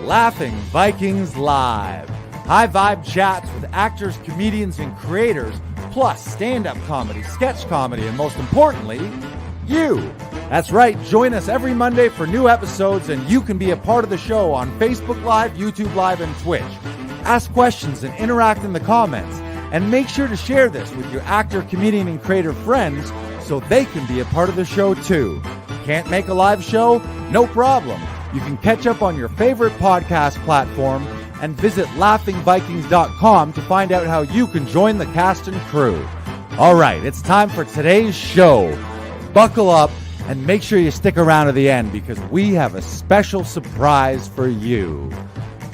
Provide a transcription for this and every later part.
Laughing Vikings Live. High vibe chats with actors, comedians, and creators, plus stand-up comedy, sketch comedy, and most importantly, you. That's right, join us every Monday for new episodes, and you can be a part of the show on Facebook Live, YouTube Live, and Twitch. Ask questions and interact in the comments, and make sure to share this with your actor, comedian, and creator friends so they can be a part of the show too. Can't make a live show? No problem. You can catch up on your favorite podcast platform and visit laughingvikings.com to find out how you can join the cast and crew. All right, it's time for today's show. Buckle up and make sure you stick around to the end because we have a special surprise for you.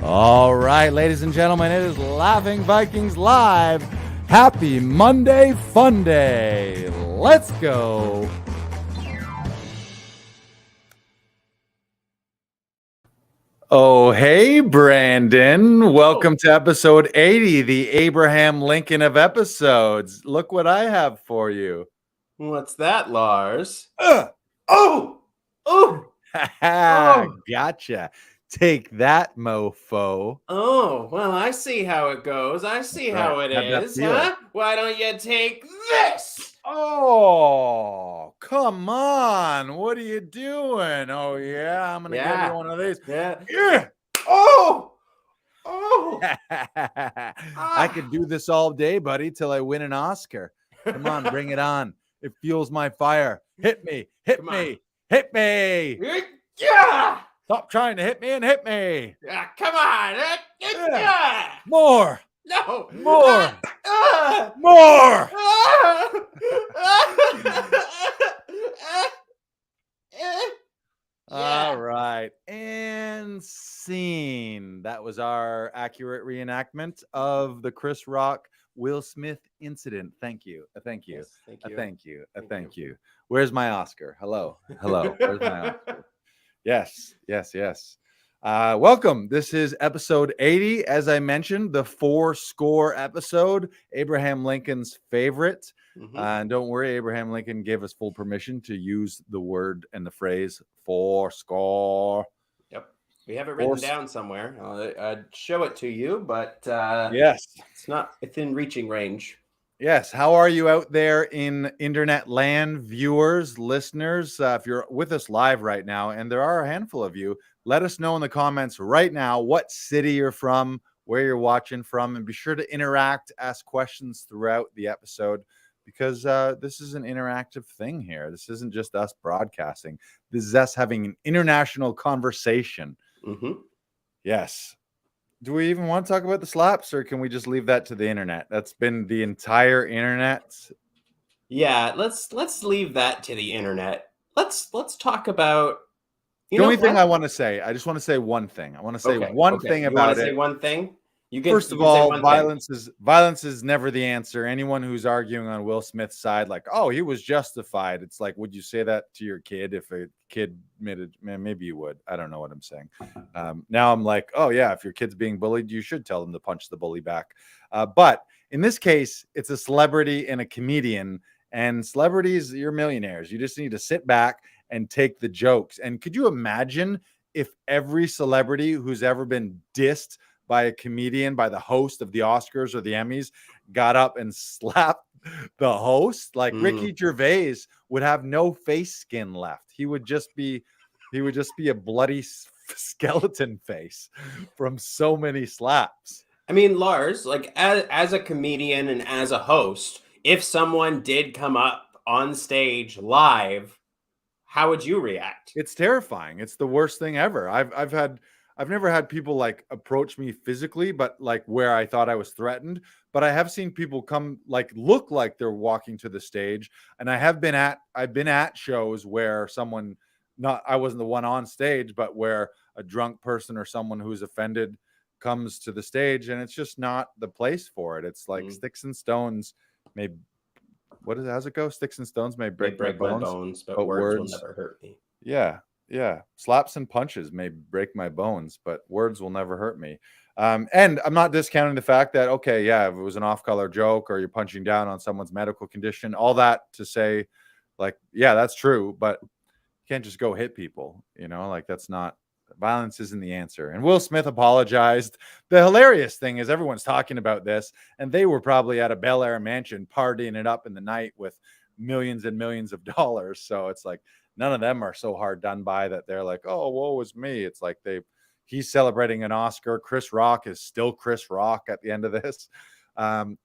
All right, ladies and gentlemen, it is Laughing Vikings Live. Happy Monday Fun Day. Let's go. Oh, hey, Brandon. Welcome to episode 80, the Abraham Lincoln of episodes. Look what I have for you. What's that, Lars? Oh! Gotcha. Take that, mofo. Oh, well, I see how it goes. I see how it is, huh? Why don't you take this? Oh, come on. What are you doing? Oh, yeah, I'm going to give you one of these. Yeah. Oh! I could do this all day, buddy, till I win an Oscar. Come on, bring it on. It fuels my fire. Hit me. Hit me. Yeah! Stop trying to hit me and hit me. Yeah, come on. More. No. More. More. All right. And scene. That was our accurate reenactment of the Chris Rock Will Smith incident. Thank you. Thank you. Yes, Thank you. Where's my Oscar? Hello. Where's my Oscar? Yes. Welcome. This is episode 80. As I mentioned, the 4-score episode, Abraham Lincoln's favorite. And don't worry, Abraham Lincoln gave us full permission to use the word and the phrase 4-score. Yep. We have it written down somewhere. I'd show it to you, but yes, it's not within reaching range. Yes. How are you out there in internet land, viewers, listeners? If you're with us live right now, and there are a handful of you, let us know in the comments right now what city you're from, where you're watching from, and be sure to interact, ask questions throughout the episode because this is an interactive thing here. This isn't just us broadcasting. This is us having an international conversation. Yes. Do we even want to talk about the slaps, or can we just leave that to the internet? That's been the entire internet. Yeah, let's leave that to the internet. Let's talk about the only thing I want to say. I just want to say one thing. I want to say one thing about it. Say one thing. First of all, violence is never the answer. Anyone who's arguing on Will Smith's side, like, oh, he was justified. It's like, would you say that to your kid if a kid admitted? Man, maybe you would. I don't know what I'm saying. Now I'm like, oh yeah, if your kid's being bullied, you should tell them to punch the bully back. But in this case, it's a celebrity and a comedian, and celebrities, you're millionaires. You just need to sit back and take the jokes. And could you imagine if every celebrity who's ever been dissed by a comedian, by the host of the Oscars or the Emmys, got up and slapped the host? Like Ricky Gervais would have no face skin left. He would just be a bloody skeleton face from so many slaps. I mean, Lars, like as a comedian and as a host, if someone did come up on stage live, how would you react? It's terrifying. It's the worst thing ever. I've never had people like approach me physically, but like where I thought I was threatened. But I have seen people come like look like they're walking to the stage. And I've been at shows where I wasn't the one on stage, but where a drunk person or someone who's offended comes to the stage, and it's just not the place for it. It's like sticks and stones may. How's it go? Sticks and stones may break my bones, but words will never hurt me. Yeah. Slaps and punches may break my bones, but words will never hurt me. And I'm not discounting the fact that, okay, yeah, if it was an off-color joke or you're punching down on someone's medical condition, all that to say, like, yeah, that's true, but you can't just go hit people, like that's not Violence isn't the answer. And Will Smith apologized. The hilarious thing is everyone's talking about this, and they were probably at a Bel Air mansion partying it up in the night with millions and millions of dollars. So it's like none of them are so hard done by that they're like, oh, woe is me. It's like he's celebrating an Oscar. Chris Rock is still Chris Rock at the end of this.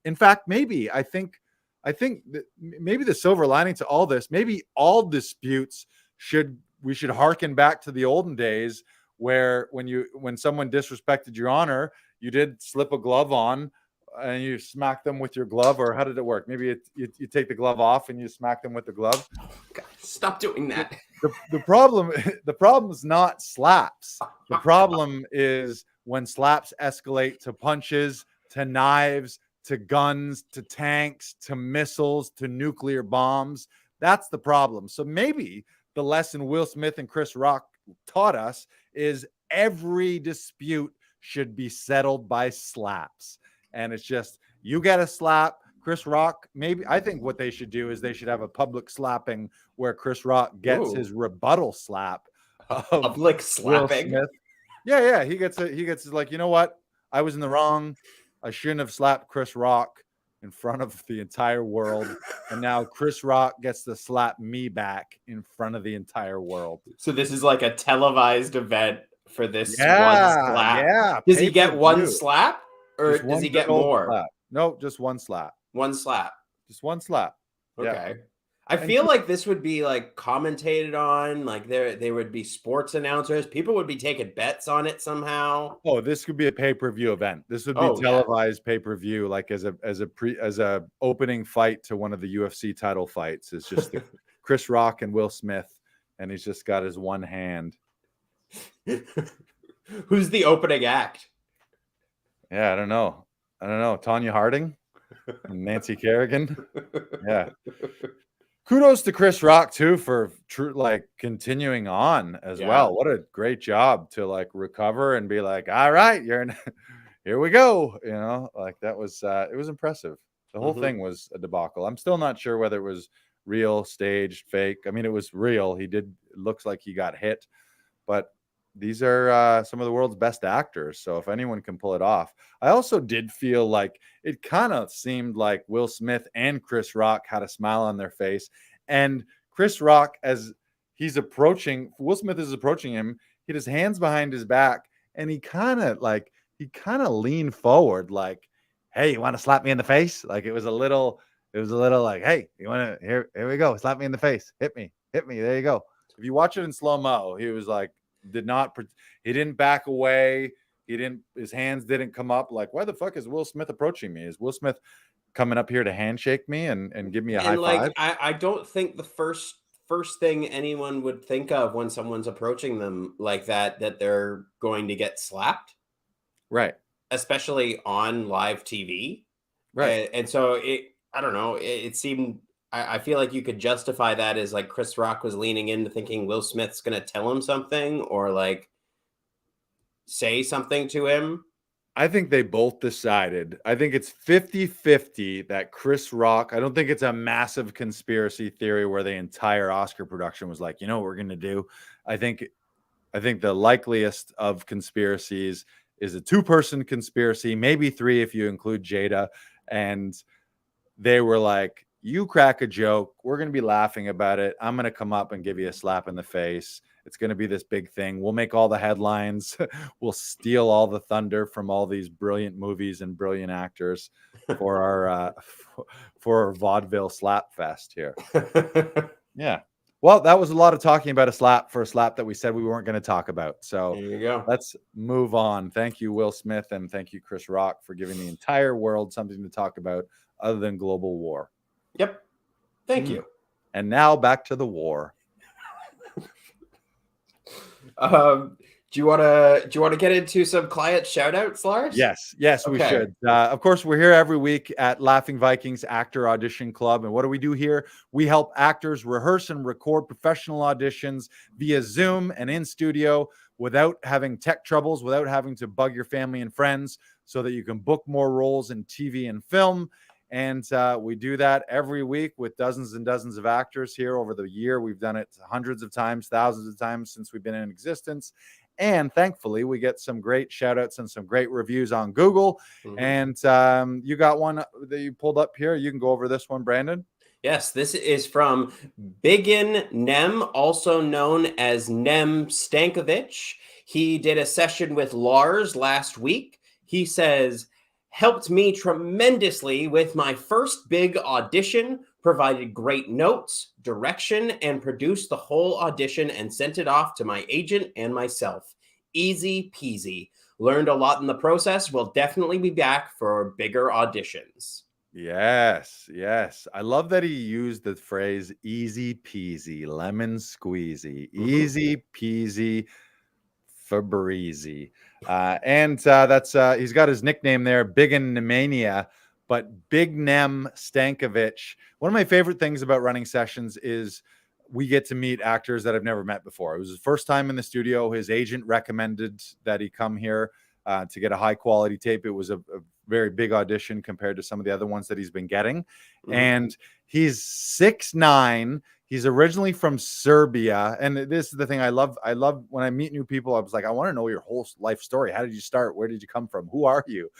In fact, maybe I think that maybe the silver lining to all this, maybe all disputes we should hearken back to the olden days where when someone disrespected your honor, you did slip a glove on and you smack them with your glove, or how did it work? Maybe you take the glove off and you smack them with the glove. God, stop doing that. The problem is not slaps. The problem is when slaps escalate to punches, to knives, to guns, to tanks, to missiles, to nuclear bombs. That's the problem. So maybe the lesson Will Smith and Chris Rock taught us is every dispute should be settled by slaps. And it's just, you get a slap. Chris Rock, maybe I think what they should do is they should have a public slapping where Chris Rock gets his rebuttal slap. Public slapping. Yeah. He gets like, you know what? I was in the wrong. I shouldn't have slapped Chris Rock in front of the entire world. And now Chris Rock gets to slap me back in front of the entire world. So this is like a televised event for this one slap. Yeah. Does he get one slap or does he get more? Slap. No, just one slap. One slap. Just one slap. Okay. Yeah. I feel like this would be like commentated on, like there would be sports announcers. People would be taking bets on it somehow. Oh, this could be a pay-per-view event. This would be televised pay-per-view, like as a opening fight to one of the UFC title fights. It's just Chris Rock and Will Smith, and he's just got his one hand. Who's the opening act? Yeah, I don't know. Tonya Harding and Nancy Kerrigan. Yeah. Kudos to Chris Rock too for continuing on as well. What a great job to like recover and be like, all right, here we go. You know, like that was it was impressive. The whole thing was a debacle. I'm still not sure whether it was real, staged, fake. I mean, it was real. It looks like he got hit, but these are some of the world's best actors. So if anyone can pull it off, I also did feel like it kind of seemed like Will Smith and Chris Rock had a smile on their face. And Chris Rock, as Will Smith is approaching him, he had his hands behind his back and he kind of leaned forward like, hey, you want to slap me in the face? Like it was a little like, hey, you want to, here we go. Slap me in the face. Hit me. There you go. If you watch it in slow-mo, he was like, he didn't back away. His hands didn't come up. Like, why the fuck is Will Smith approaching me? Is Will Smith coming up here to handshake me and give me a high five? I don't think the first thing anyone would think of when someone's approaching them like that they're going to get slapped. Right. Especially on live TV. Right. And so I don't know. It seemed, I feel like you could justify that as like Chris Rock was leaning into thinking Will Smith's going to tell him something or like say something to him. I think they both decided. I think it's 50-50 that Chris Rock, I don't think it's a massive conspiracy theory where the entire Oscar production was like, you know what we're going to do? I think the likeliest of conspiracies is a 2-person conspiracy, maybe 3 if you include Jada. And they were like, you crack a joke, we're going to be laughing about it. I'm going to come up and give you a slap in the face. It's going to be this big thing. We'll make all the headlines. We'll steal all the thunder from all these brilliant movies and brilliant actors for our vaudeville slap fest here. Yeah. Well, that was a lot of talking about a slap that we said we weren't going to talk about. So there you go. Let's move on. Thank you, Will Smith, and thank you, Chris Rock, for giving the entire world something to talk about other than global war. Yep. Thank you. And now back to the war. Do you want to get into some client shout outs, Lars? Yes, we should. Of course, we're here every week at Laughing Vikings Actor Audition Club. And what do we do here? We help actors rehearse and record professional auditions via Zoom and in studio without having tech troubles, without having to bug your family and friends, so that you can book more roles in TV and film. And we do that every week with dozens and dozens of actors here over the year. We've done it hundreds of times, thousands of times since we've been in existence. And thankfully, we get some great shout outs and some great reviews on Google. And you got one that you pulled up here. You can go over this one, Brandon. Yes, this is from Biggin Nem, also known as Nem Stankovic. He did a session with Lars last week. He says, helped me tremendously with my first big audition, provided great notes, direction, and produced the whole audition and sent it off to my agent and myself. Easy peasy. Learned a lot in the process. Will definitely be back for bigger auditions. Yes, yes. I love that he used the phrase easy peasy, lemon squeezy, easy peasy, Febreze. That's he's got his nickname there, Biggin Nemania, but Big Nem Stankovic. One of my favorite things about running sessions is we get to meet actors that I've never met before. It was his first time in the studio. His agent recommended that he come here to get a high quality tape. It was a very big audition compared to some of the other ones that he's been getting. And he's 6'9". He's originally from Serbia. And this is the thing I love when I meet new people. I was like, I want to know your whole life story. How did you start? Where did you come from? Who are you?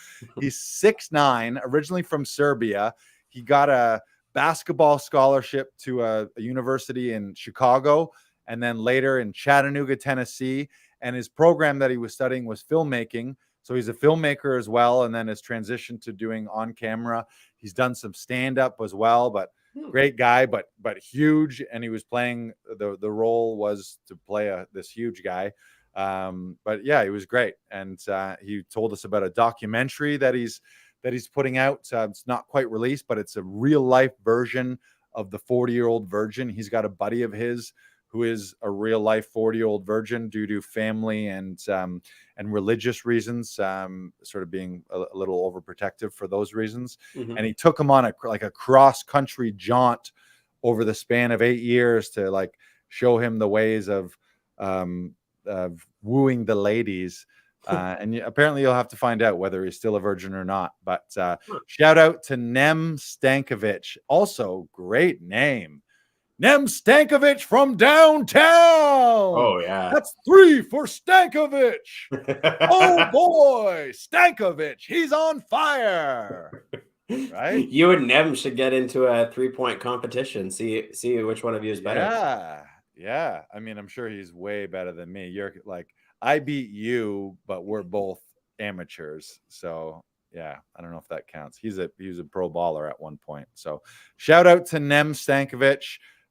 He's 6'9", originally from Serbia. He got a basketball scholarship to a university in Chicago and then later in Chattanooga, Tennessee. And his program that he was studying was filmmaking. So he's a filmmaker as well, and then has transitioned to doing on camera. He's done some stand-up as well, but great guy, but huge. And he was playing the role was to play this huge guy. But yeah, he was great. And he told us about a documentary that he's putting out. It's not quite released, but it's a real life version of the 40-year-old virgin. He's got a buddy of his who is a real life 40-year-old virgin due to family and religious reasons, sort of being a little overprotective for those reasons. And he took him on a cross country jaunt over the span of 8 years to like show him the ways of wooing the ladies. And apparently you'll have to find out whether he's still a virgin or not. But shout out to Nem Stankovic. Also, great name. Nem Stankovic from downtown. Oh, yeah. That's 3 for Stankovic. Oh, boy. Stankovic. He's on fire. Right? You and Nem should get into a 3-point competition. See which one of you is better. Yeah. I mean, I'm sure he's way better than me. You're like, I beat you, but we're both amateurs. So yeah, I don't know if that counts. He was a pro baller at one point. So shout out to Nem Stankovic.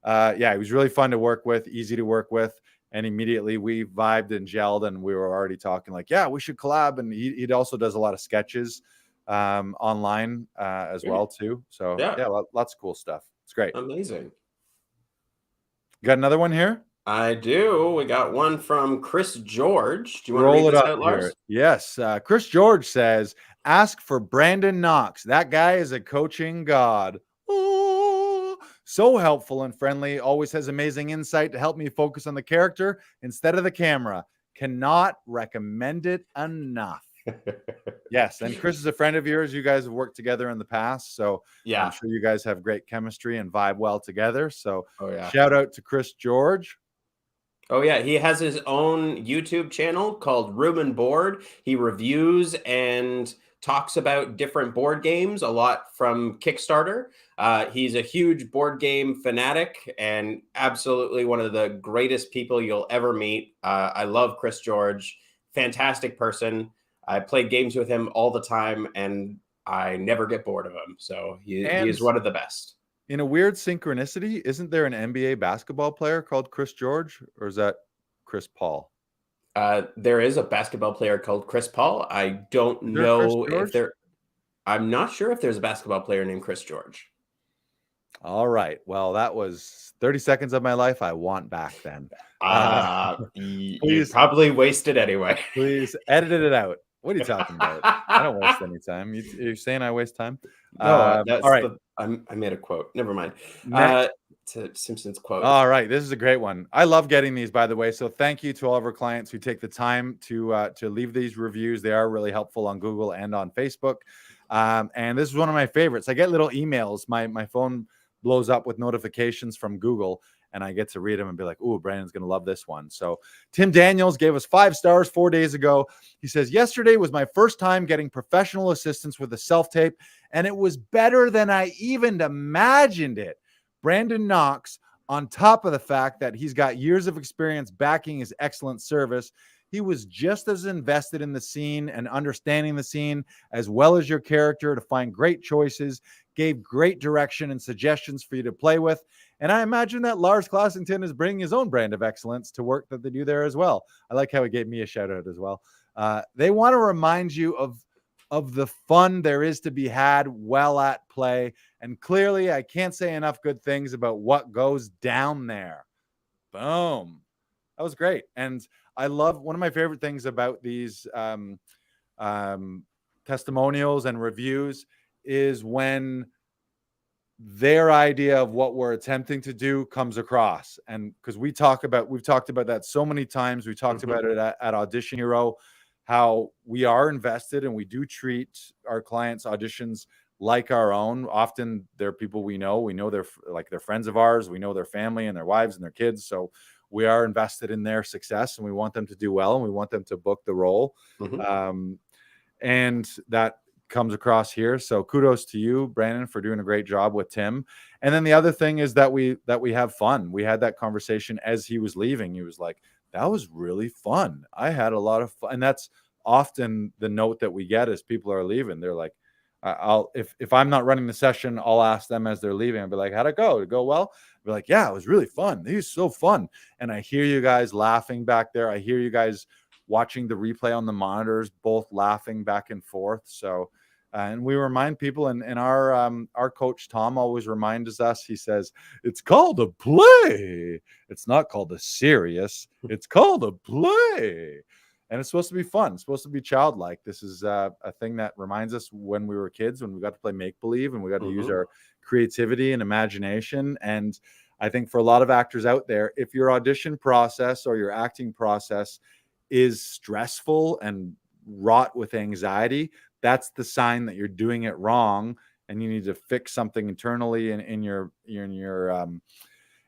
Yeah, he was really fun to work with, easy to work with. And immediately we vibed and gelled, and we were already talking like, yeah, we should collab. And he also does a lot of sketches online as well too. So yeah, lots of cool stuff. It's great. Amazing. Got another one here? I do. We got one from Chris George. Do you want to read this out, Lars? Yes. Chris George says, ask for Brandon Knox. That guy is a coaching god. Oh, so helpful and friendly. Always has amazing insight to help me focus on the character instead of the camera. Cannot recommend it enough. Yes. And Chris is a friend of yours. You guys have worked together in the past. So yeah, I'm sure you guys have great chemistry and vibe well together. So shout out to Chris George. Oh, yeah. He has his own YouTube channel called Room and Board. He reviews and talks about different board games, a lot from Kickstarter. He's a huge board game fanatic and absolutely one of the greatest people you'll ever meet. I love Chris George. Fantastic person. I play games with him all the time, and I never get bored of him. So he is one of the best. In a weird synchronicity, isn't there an NBA basketball player called Chris George, or is that Chris Paul? There is a basketball player called Chris Paul. I don't know if there. I'm not sure if there's a basketball player named Chris George. All right. Well, that was 30 seconds of my life I want back then. You probably wasted anyway. Please edit it out. What are you talking about? I don't waste any time. You're saying I waste time? No, that's all right. I made a quote. Never mind. It's a Simpsons quote. All right. This is a great one. I love getting these, by the way. So thank you to all of our clients who take the time to leave these reviews. They are really helpful on Google and on Facebook. And this is one of my favorites. I get little emails. My phone blows up with notifications from Google, and I get to read them and be like, "Ooh, Brandon's going to love this one." So Tim Daniels gave us 5 stars 4 days ago. He says, "Yesterday was my first time getting professional assistance with a self-tape, and it was better than I even imagined it. Brandon Knox, on top of the fact that he's got years of experience backing his excellent service, he was just as invested in the scene and understanding the scene as well as your character to find great choices, gave great direction and suggestions for you to play with. And I imagine that Lars Classington is bringing his own brand of excellence to work that they do there as well." I like how he gave me a shout out as well. They want to remind you of the fun there is to be had while at play. And clearly, I can't say enough good things about what goes down there. Boom. That was great. And I love, one of my favorite things about these testimonials and reviews is when their idea of what we're attempting to do comes across. And because we've talked about that so many times. We talked about it at Audition Hero, how we are invested and we do treat our clients' auditions like our own. Often they're people we know they're friends of ours. We know their family and their wives and their kids. So we are invested in their success and we want them to do well and we want them to book the role. And that comes across here. So kudos to you, Brandon, for doing a great job with Tim. And then the other thing is that we have fun. We had that conversation as he was leaving. He was like, "That was really fun. I had a lot of fun." And that's often the note that we get as people are leaving. They're like, if I'm not running the session, I'll ask them as they're leaving. I'll be like, "How'd it go? Did it go well?" I'll be like, "Yeah, it was really fun. He was so fun." And I hear you guys laughing back there. I hear you guys watching the replay on the monitors, both laughing back and forth. So, and we remind people, and our coach Tom always reminds us. He says, "It's called a play. It's not called a serious. It's called a play." And it's supposed to be fun. It's supposed to be childlike. This is a thing that reminds us when we were kids, when we got to play make-believe and we got to use our creativity and imagination. And I think for a lot of actors out there, if your audition process or your acting process is stressful and wrought with anxiety, that's the sign that you're doing it wrong. And you need to fix something internally in your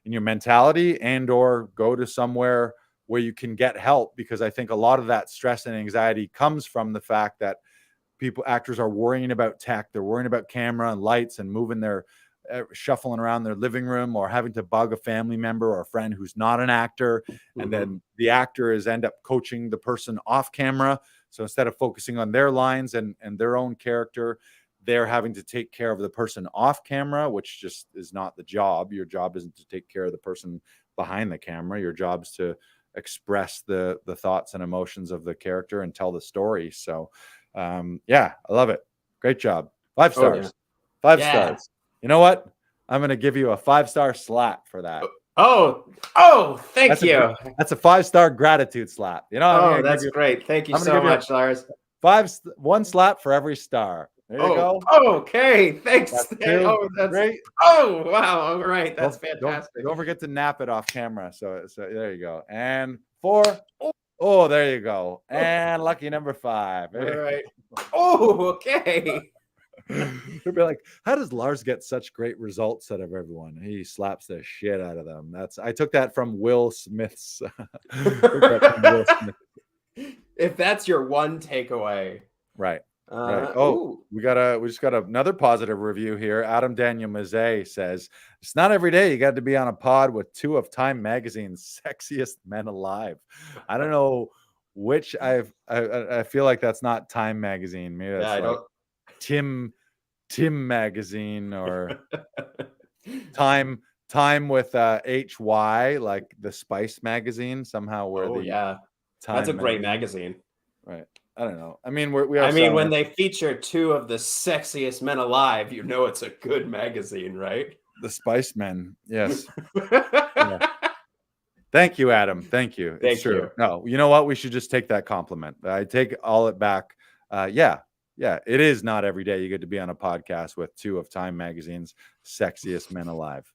mentality, and or go to somewhere where you can get help, because I think a lot of that stress and anxiety comes from the fact that actors are worrying about tech. They're worrying about camera and lights and moving their shuffling around their living room, or having to bug a family member or a friend who's not an actor. And then the actor end up coaching the person off camera. So instead of focusing on their lines and their own character, they're having to take care of the person off camera, which just is not the job. Your job isn't to take care of the person behind the camera. Your job's to express the thoughts and emotions of the character and tell the story. So yeah, I love it. Great job. 5 stars. 5 stars. You know what? I'm going to give you a 5-star slap for that. Thank you. That's a 5-star gratitude slap. You know, that's great. Thank you so much, Lars. 1 slap for every star. There you go. Okay. Thanks. That's great. Oh, wow. All right. That's fantastic. Don't forget to nap it off camera. So there you go. And 4. Oh, there you go. And lucky number 5. All right. Oh, okay. They'll be like, "How does Lars get such great results out of everyone?" He slaps the shit out of them. I took that from Will Smith's. If that's your one takeaway, right. Right. We just got another positive review here. Adam Daniel Mazzei says, "It's not every day you got to be on a pod with 2 of Time Magazine's sexiest men alive." I don't know which I feel like that's not Time Magazine. Maybe that's Tim Magazine, or Time with HY, like the Spice Magazine somehow. That's a great magazine. Right. I don't know. I mean, when they feature 2 of the sexiest men alive, you know it's a good magazine, right? The Spice Men. Yes. Yeah. Thank you, Adam. Thank you. It's true. You. No, you know what? We should just take that compliment. I take all it back. Yeah, it is not every day you get to be on a podcast with 2 of Time Magazine's sexiest men alive.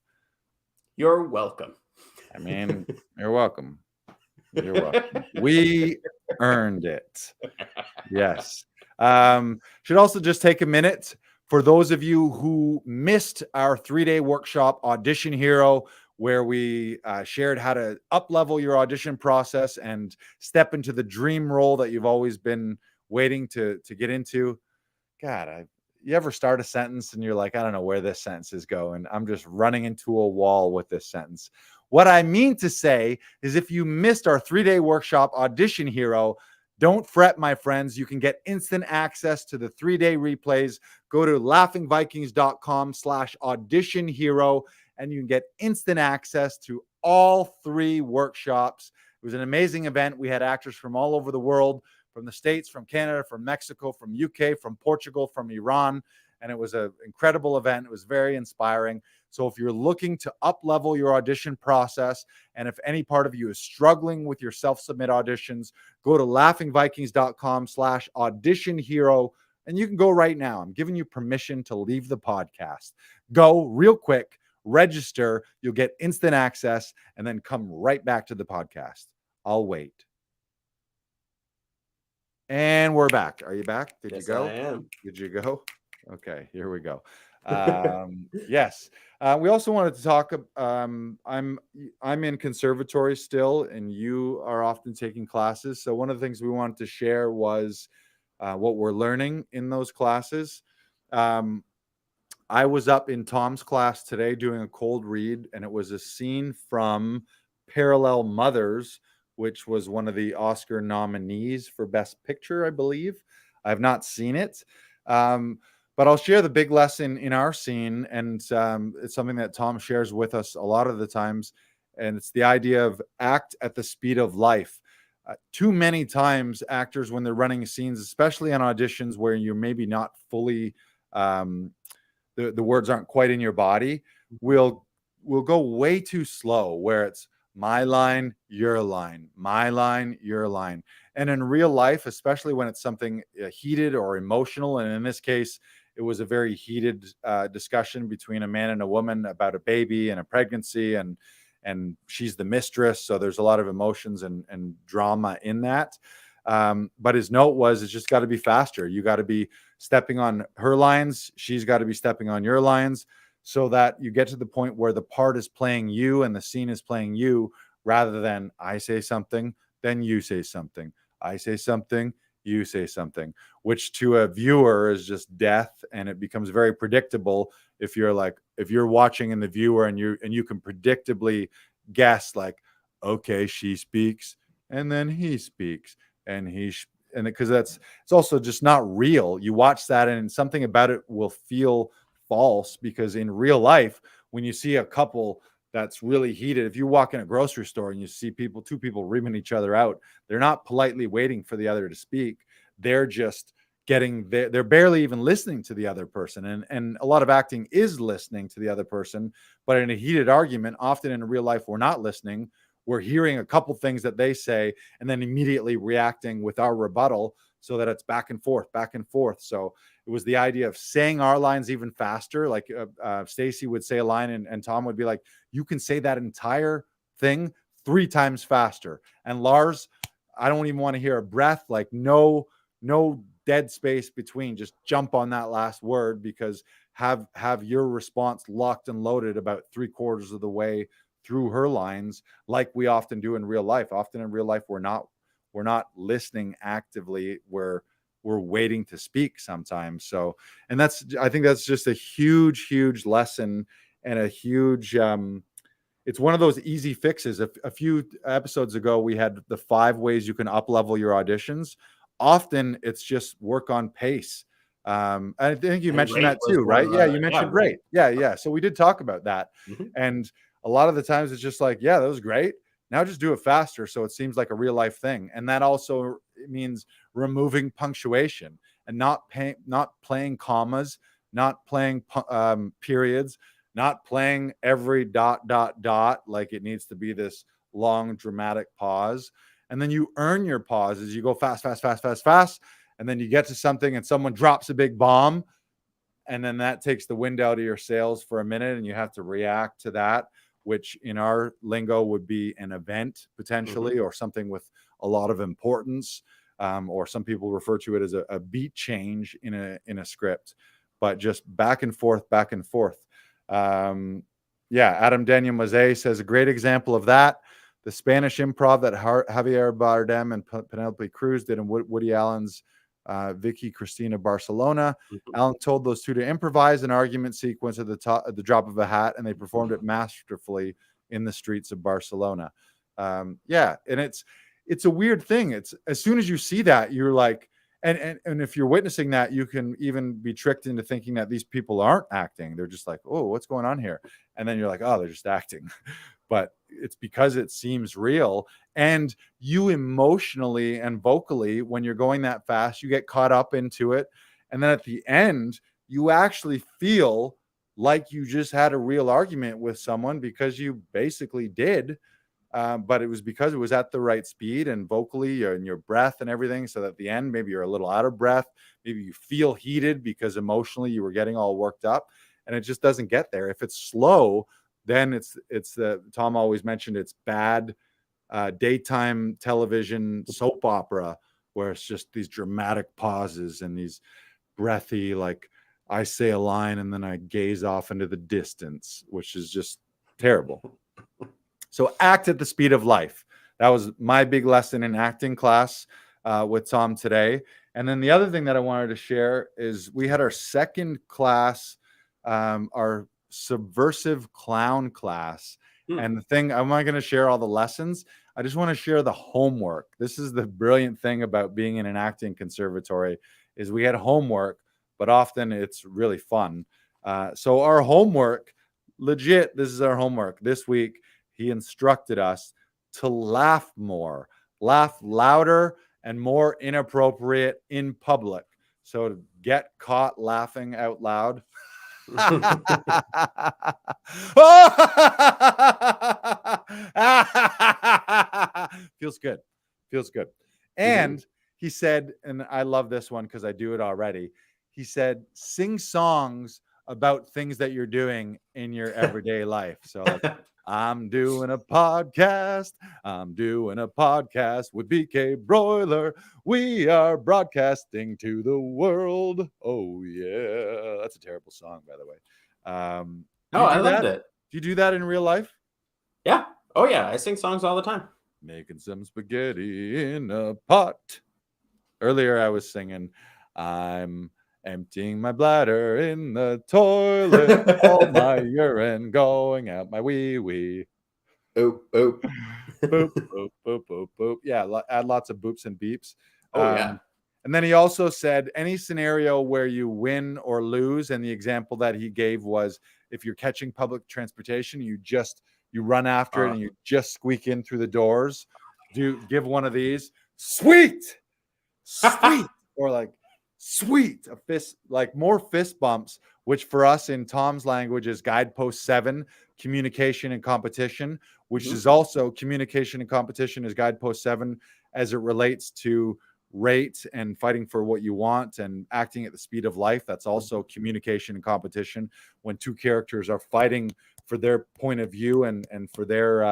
You're welcome. I mean, you're welcome. You're welcome. We earned it. Yes. Should also just take a minute for those of you who missed our 3-day workshop, Audition Hero, where we shared how to up-level your audition process and step into the dream role that you've always been waiting to get into. God, you ever start a sentence and you're like, I don't know where this sentence is going. I'm just running into a wall with this sentence. What I mean to say is if you missed our 3-day workshop, Audition Hero, don't fret, my friends. You can get instant access to the 3-day replays. Go to laughingvikings.com/audition hero, and you can get instant access to all 3 workshops. It was an amazing event. We had actors from all over the world, from the States, from Canada, from Mexico, from UK, from Portugal, from Iran. And it was an incredible event. It was very inspiring. So if you're looking to up-level your audition process, and if any part of you is struggling with your self-submit auditions, go to laughingvikings.com/audition hero, and you can go right now. I'm giving you permission to leave the podcast. Go real quick, register, you'll get instant access, and then come right back to the podcast. I'll wait. And we're back. Are you back? Did Yes, you go? I am. Did you go? Okay, here we go. Yes. We also wanted to talk. I'm in conservatory still, and you are often taking classes. So one of the things we wanted to share was what we're learning in those classes. I was up in Tom's class today doing a cold read, and it was a scene from Parallel Mothers, which was one of the Oscar nominees for Best Picture, I believe. I have not seen it. But I'll share the big lesson in our scene, and it's something that Tom shares with us a lot of the times, and it's the idea of act at the speed of life. Too many times, actors, when they're running scenes, especially on auditions where you're maybe not fully, the words aren't quite in your body, will go way too slow, where it's my line, your line, my line, your line. And in real life, especially when it's something heated or emotional, and in this case, it was a very heated discussion between a man and a woman about a baby and a pregnancy, and she's the mistress, so there's a lot of emotions and drama in that. But his note was, it's just got to be faster. You got to be stepping on her lines. She's got to be stepping on your lines, so that you get to the point where the part is playing you and the scene is playing you, rather than I say something, then you say something. I say something, you say something, which to a viewer is just death. And it becomes very predictable if you're watching in the viewer and you can predictably guess, like, okay, she speaks and then he speaks and because it's also just not real. You watch that and something about it will feel false, because in real life, when you see a couple that's really heated, if you walk in a grocery store and you see two people ribbing each other out, they're not politely waiting for the other to speak. They're just they're barely even listening to the other person. And a lot of acting is listening to the other person, but in a heated argument, often in real life, we're not listening. We're hearing a couple things that they say and then immediately reacting with our rebuttal, so that it's back and forth. So it was the idea of saying our lines even faster. Like Stacey would say a line and Tom would be like, you can say that entire thing 3 times faster. And Lars, I don't even want to hear a breath, like no dead space between, just jump on that last word, because have your response locked and loaded about 3/4 of the way through her lines, like we often do in real life. Often in real life, we're not listening actively. We're waiting to speak sometimes. So, and I think that's just a huge lesson, and a huge, it's one of those easy fixes. A few episodes ago, we had the 5 ways you can up-level your auditions. Often it's just work on pace. I think you mentioned that too, right? Yeah, you mentioned rate. Yeah. So we did talk about that. Mm-hmm. And a lot of the times it's just like, yeah, that was great. Now just do it faster, so it seems like a real life thing. And that also means removing punctuation and not playing commas, not playing periods, not playing every ... like it needs to be this long dramatic pause. And then you earn your pauses. You go fast. And then you get to something and someone drops a big bomb. And then that takes the wind out of your sails for a minute, and you have to react to that, which in our lingo would be an event potentially, mm-hmm. or something with a lot of importance. or some people refer to it as a beat change in a script, but just back and forth, back and forth. Adam Daniel Mazet says a great example of that: the Spanish improv that Javier Bardem and Penelope Cruz did in Woody Allen's Vicky Cristina Barcelona. Allen told those two to improvise an argument sequence at the drop of a hat, and they performed it masterfully in the streets of Barcelona. And it's a weird thing. It's as soon as you see that, you're like, and if you're witnessing that, you can even be tricked into thinking that these people aren't acting. They're just like, oh, what's going on here? And then you're like, oh, they're just acting. But it's because it seems real. And you emotionally and vocally, when you're going that fast, you get caught up into it. And then at the end, you actually feel like you just had a real argument with someone, because you basically did. But it was because it was at the right speed and vocally and your breath and everything. So that at the end, maybe you're a little out of breath. Maybe you feel heated because emotionally you were getting all worked up, and it just doesn't get there. If it's slow, then it's Tom always mentioned, it's bad daytime television soap opera, where it's just these dramatic pauses and these breathy, like I say a line and then I gaze off into the distance, which is just terrible. So act at the speed of life. That was my big lesson in acting class with Tom today. And then the other thing that I wanted to share is we had our second class, our subversive clown class. And the thing, I'm not going to share all the lessons. I just want to share the homework. This is the brilliant thing about being in an acting conservatory, is we had homework, but often it's really fun. So our homework, legit, this is our homework this week. He instructed us to laugh more, laugh louder and more inappropriate in public. So to get caught laughing out loud. Feels good. Feels good. And he said, and I love this one because I do it already. He said, sing songs about things that you're doing in your everyday life. So like, I'm doing a podcast. I'm doing a podcast with BK Broiler. We are broadcasting to the world. Oh, yeah. That's a terrible song, by the way. I loved it. Do you do that in real life? Yeah. Oh, yeah. I sing songs all the time. Making some spaghetti in a pot. Earlier, I was singing, I'm emptying my bladder in the toilet, all my urine going out my wee-wee. Boop, boop. Boop, boop, boop, boop, boop. Yeah, add lots of boops and beeps. Yeah. And then he also said, any scenario where you win or lose, and the example that he gave was if you're catching public transportation, you run after it and you just squeak in through the doors. Give one of these, sweet, or like, sweet, a fist, like more fist bumps, which for us in Tom's language is guidepost 7, communication and competition, which is also communication and competition is guidepost 7 as it relates to rate and fighting for what you want and acting at the speed of life. That's also communication and competition, when two characters are fighting for their point of view and for their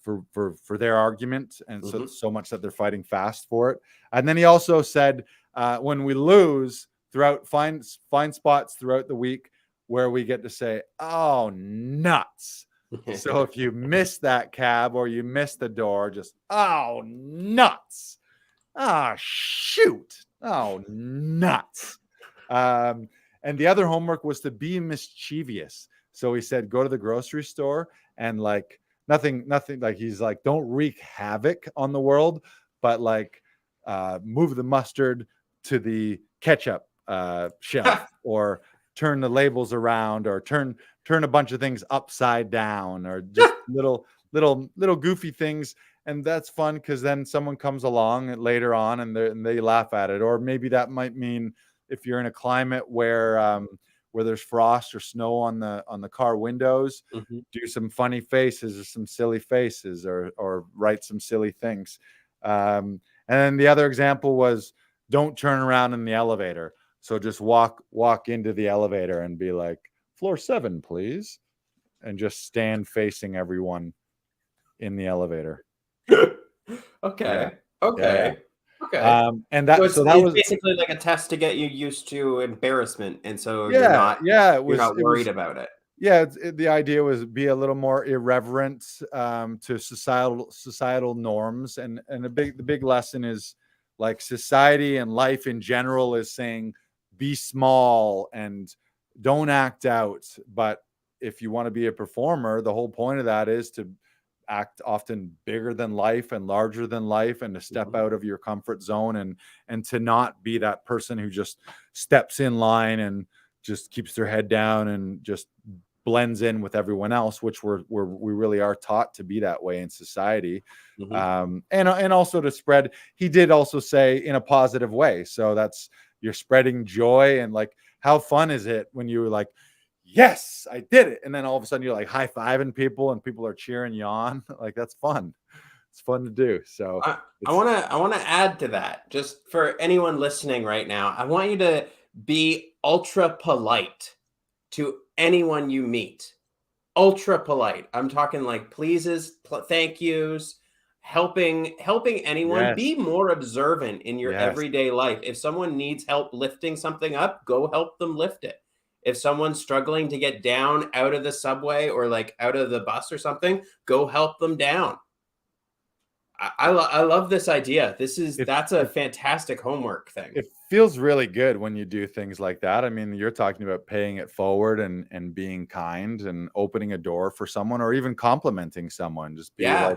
for their argument, and so much that they're fighting fast for it. And then he also said, when we lose, find spots throughout the week where we get to say, oh, nuts. So if you miss that cab or you miss the door, just, oh, nuts. Oh, shoot. Oh, nuts. And the other homework was to be mischievous. So he said, go to the grocery store and like nothing, like he's like, don't wreak havoc on the world, but like move the mustard to the ketchup shelf, or turn the labels around, or turn a bunch of things upside down, or just little goofy things. And that's fun because then someone comes along later on and they laugh at it. Or maybe that might mean if you're in a climate where there's frost or snow on the car windows, do some funny faces or some silly faces, or write some silly things. And then the other example was, don't turn around in the elevator. So just walk into the elevator and be like, floor 7, please. And just stand facing everyone in the elevator. Okay. Yeah. Okay. And So that it's was, basically like a test to get you used to embarrassment, and so yeah, you're not it worried was, about it. yeah, the idea was be a little more irreverent to societal norms, and the big lesson is like society and life in general is saying be small and don't act out. But if you want to be a performer, the whole point of that is to act often bigger than life and larger than life, and to step Mhm. out of your comfort zone, and to not be that person who just steps in line and just keeps their head down and just blends in with everyone else, which we really are taught to be that way in society. Mhm. And also to spread, he did also say, in a positive way. So that's, you're spreading joy, and like, how fun is it when you were like, yes, I did it, and then all of a sudden you're like high-fiving people and people are cheering you on. Like, that's fun. It's fun to do. So I it's, wanna add to that, just for anyone listening right now. I want you to be ultra polite to anyone you meet. Ultra polite. I'm talking like pleases, thank yous, helping anyone. yes, Be more observant in your yes. everyday life. If someone needs help lifting something up, go help them lift it. If someone's struggling to get down out of the subway or like out of the bus or something, go help them down. I love this idea. It, That's a it fantastic homework thing. it feels really good when you do things like that. I mean, you're talking about paying it forward and being kind and opening a door for someone, or even complimenting someone. Just be Yeah.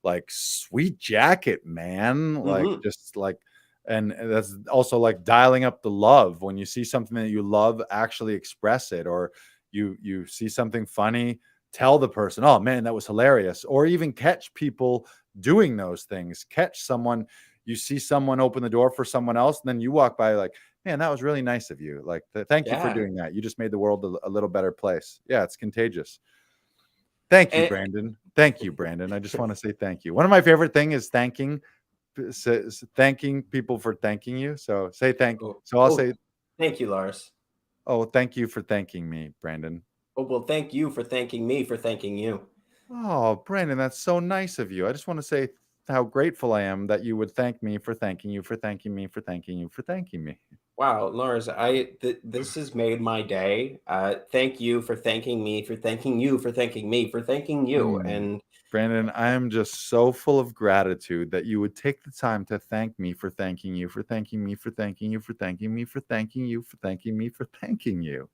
like sweet jacket, man. Like, Hmm. just like, and that's also like dialing up the love. When you see something that you love, actually express it. Or you see something funny, tell the person, oh man, that was hilarious. Or even catch people doing those things. Catch someone, you see someone open the door for someone else, and then you walk by like, man, that was really nice of you. Like, thank you for Yeah. doing that. You just made the world a little better place. Yeah, it's contagious. Thank you, And, Brandon. Thank you, Brandon. I just want to say thank you. One of my favorite thing is thanking people for thanking you. So say thank. oh, So I'll oh, say, thank you, Lars. oh, thank you for thanking me, Brandon. Oh, well, thank you for thanking me for thanking you. Oh, Brandon, that's so nice of you. I just want to say how grateful I am that you would thank me for thanking you for thanking me for thanking you for thanking me. Wow, Lars, this has made my day. Thank you for thanking me for thanking you for thanking me for thanking you. Mm. And Brandon, I am just so full of gratitude that you would take the time to thank me for thanking you for thanking me for thanking you for thanking me for thanking you for thanking me for thanking you.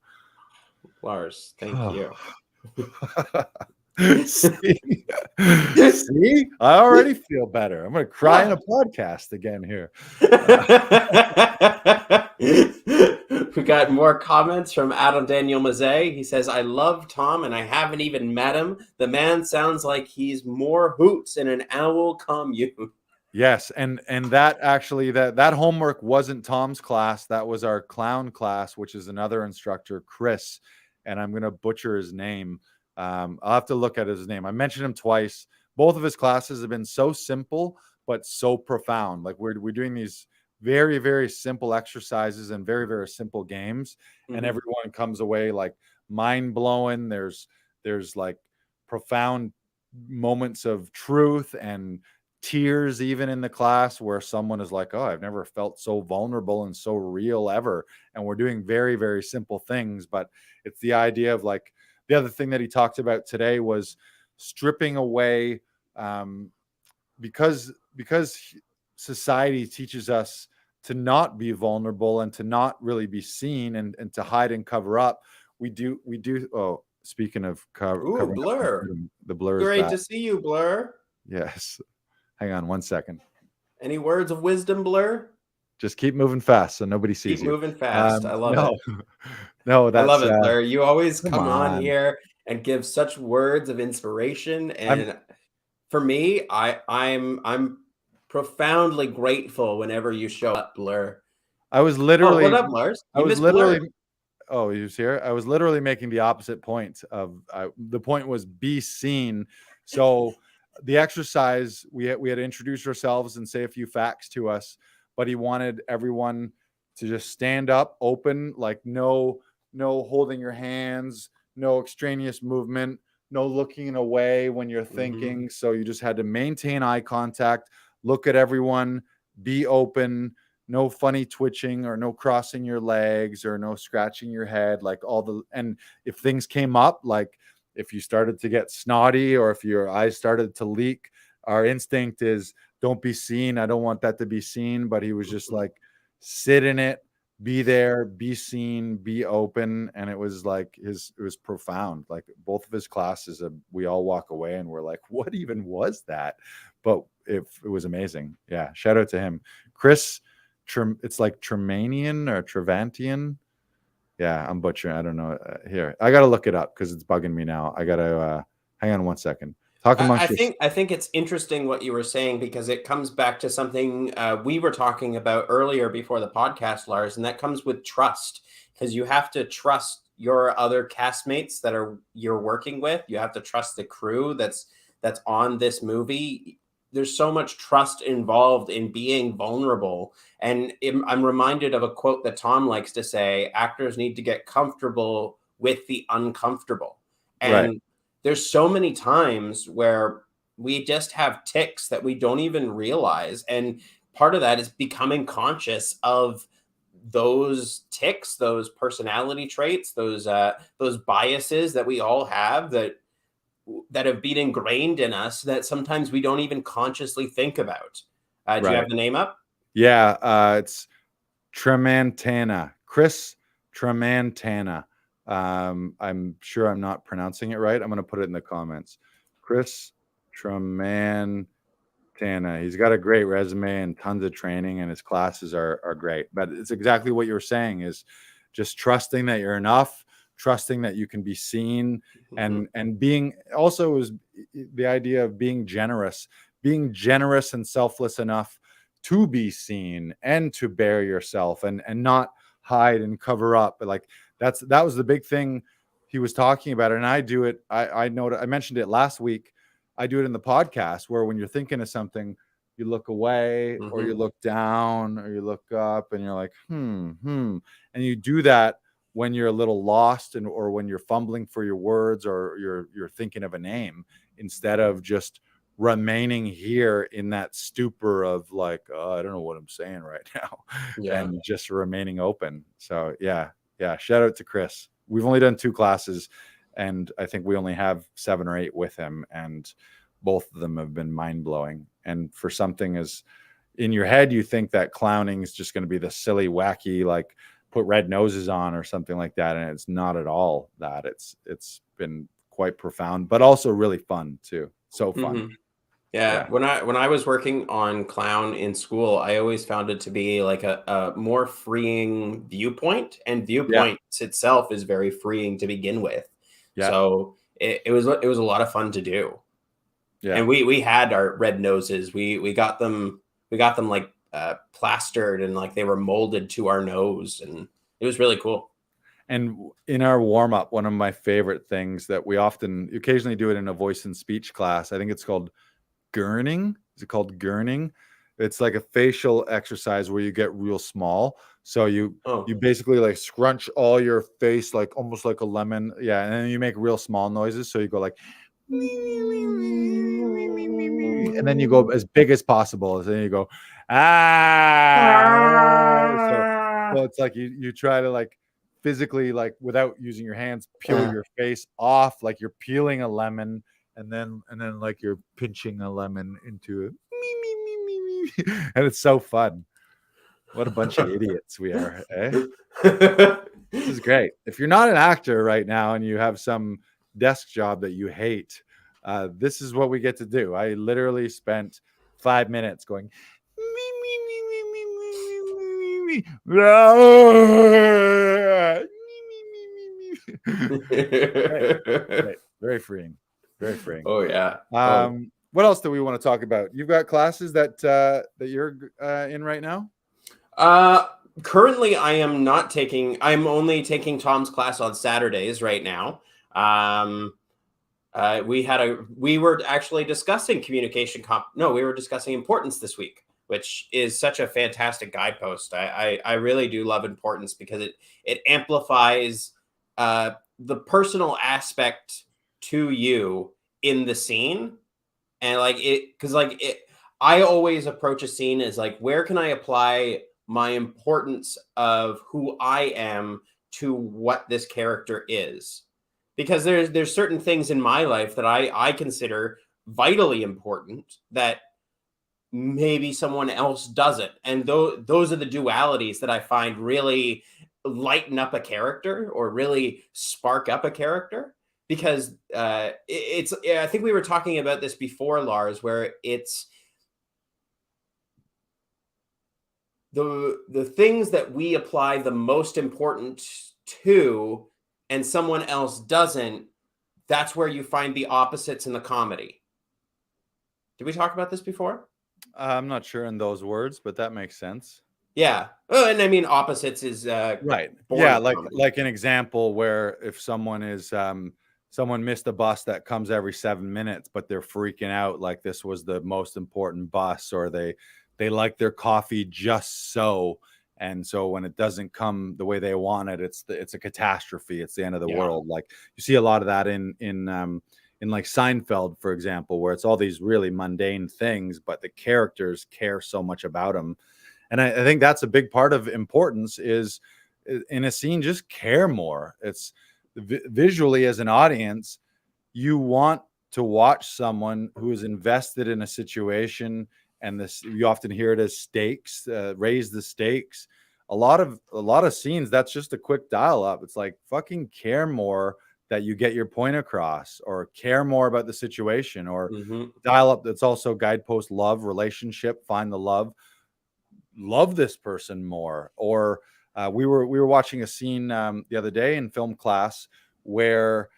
Lars, thank Oh. you. See? See? I already feel better. I'm going to cry in a podcast again here. We got more comments from Adam Daniel Mazet. He says, I love Tom and I haven't even met him. The man sounds like he's more hoots in an owl commune. Yes, and that actually, that homework wasn't Tom's class. That was our clown class, which is another instructor, Chris, and I'm going to butcher his name. I'll have to look at his name. I mentioned him twice. Both of his classes have been so simple but so profound. Like, we're doing these very, very simple exercises and very, very simple games, and Mhm. everyone comes away like mind blowing. There's like profound moments of truth and tears even in the class, where someone is like, oh, I've never felt so vulnerable and so real ever. And we're doing very, very simple things, but it's the idea of like, the other thing that he talked about today was stripping away, because society teaches us to not be vulnerable and to not really be seen, and to hide and cover up. We do. Oh, speaking of Ooh, covering up, Blur. the blur is Great back. to see you, Blur. Yes. Hang on one second. Any words of wisdom, Blur? Just keep moving fast so nobody Keep sees you. moving fast. I love No, it. no, I love that's it, Blair. You always come come on on. here and give such words of inspiration. I'm And for me, I'm profoundly grateful whenever you show up, Blur. I was Oh, what literally up, Lars? I You was miss Blur. literally oh, he was here. I was literally making the opposite point of, the point was be seen. So the exercise, we had to introduce ourselves and say a few facts to us, but he wanted everyone to just stand up, open, like no holding your hands, no extraneous movement, no looking away when you're Hmm. thinking. So you just had to maintain eye contact, look at everyone, be open, no funny twitching or no crossing your legs or no scratching your head, like and if things came up, like if you started to get snotty or if your eyes started to leak, our instinct is don't be seen. I don't want that to be seen. But he was just like, sit in it, be there, be seen, be open. And it was like it was profound. Like both of his classes, we all walk away and we're like, what even was that? But it was amazing. Yeah. Shout out to him. Chris, it's like Tremanian or Trevantian. Yeah, I'm butchering. I don't know. Here, I got to look it up because it's bugging me now. I got to hang on one second. Talk amongst I think it's interesting what you were saying because it comes back to something we were talking about earlier before the podcast, Lars, and that comes with trust, because you have to trust your other castmates that you're working with. You have to trust the crew that's on this movie. There's so much trust involved in being vulnerable. And I'm reminded of a quote that Tom likes to say, actors need to get comfortable with the uncomfortable. And there's so many times where we just have tics that we don't even realize. And part of that is becoming conscious of those tics, those personality traits, those biases that we all have that have been ingrained in us that sometimes we don't even consciously think about. Do you have the name up? Yeah, it's Tremantana. Chris Tremantana. I'm sure I'm not pronouncing it right. I'm going to put it in the comments. Chris Tremantana. He's got a great resume and tons of training, and his classes are great. But it's exactly what you were saying, is just trusting that you're enough, trusting that you can be seen, and being also is the idea of being generous and selfless enough to be seen and to bear yourself and not hide and cover up. But like that was the big thing he was talking about. And I do it. I mentioned it last week. I do it in the podcast where when you're thinking of something, you look away or you look down or you look up and you're like, and you do that when you're a little lost or when you're fumbling for your words or you're thinking of a name, instead of just remaining here in that stupor of like, oh, I don't know what I'm saying right now, and just remaining open. So yeah. Shout out to Chris. We've only done 2 classes, and I think we only have 7 or 8 with him, and both of them have been mind blowing. And for something as in your head, you think that clowning is just going to be the silly, wacky, like put red noses on or something like that, and it's not at all that. It's been quite profound, but also really fun too. So fun. Yeah. When I was working on clown in school, I always found it to be like a more freeing viewpoint, and viewpoints itself is very freeing to begin with. So it was a lot of fun to do. And we had our red noses. We got them like plastered, and like they were molded to our nose, and it was really cool. And in our warm up, one of my favorite things that we occasionally do it in a voice and speech class, I think it's called Gurning. Is it called Gurning? It's like a facial exercise where you get real small. So you basically like scrunch all your face, like almost like a lemon. Yeah. And then you make real small noises. So you go like, and then you go as big as possible. And then you go, So it's like you try to like physically, like without using your hands, peel your face off, like you're peeling a lemon. And then like you're pinching a lemon into it. And it's so fun. What a bunch of idiots we are, eh? This is great. If you're not an actor right now and you have some desk job that you hate, this is what we get to do. I literally spent 5 minutes going Right. Very freeing. Very freeing. Oh yeah. What else do we want to talk about? You've got classes that you're in right now? Currently I'm only taking Tom's class on Saturdays right now. We were actually discussing we were discussing importance this week, which is such a fantastic guidepost. I really do love importance because it amplifies the personal aspect to you in the scene. And I always approach a scene as like, where can I apply my importance of who I am to what this character is? Because there's certain things in my life that I consider vitally important that maybe someone else doesn't. And those are the dualities that I find really lighten up a character or really spark up a character. Because I think we were talking about this before, Lars, where it's the things that we apply the most important to and someone else doesn't. That's where you find the opposites in the comedy. Did we talk about this before? I'm not sure in those words, but that makes sense. Yeah. And I mean, opposites is Right. born Yeah, of comedy. like an example where if someone is someone missed a bus that comes every 7 minutes, but they're freaking out like this was the most important bus, or they like their coffee just so, and so when it doesn't come the way they want it, it's a catastrophe. It's the end of the Yeah. world. Like you see a lot of that in like Seinfeld, for example, where it's all these really mundane things, but the characters care so much about them. And I think that's a big part of importance is in a scene, just care more. It's visually as an audience, you want to watch someone who is invested in a situation, and this you often hear it as stakes, raise the stakes. A lot of scenes, that's just a quick dial up. It's like fucking care more that you get your point across, or care more about the situation, or dial up. That's also guidepost love, relationship, find the love this person more. Or we were watching a scene the other day in film class where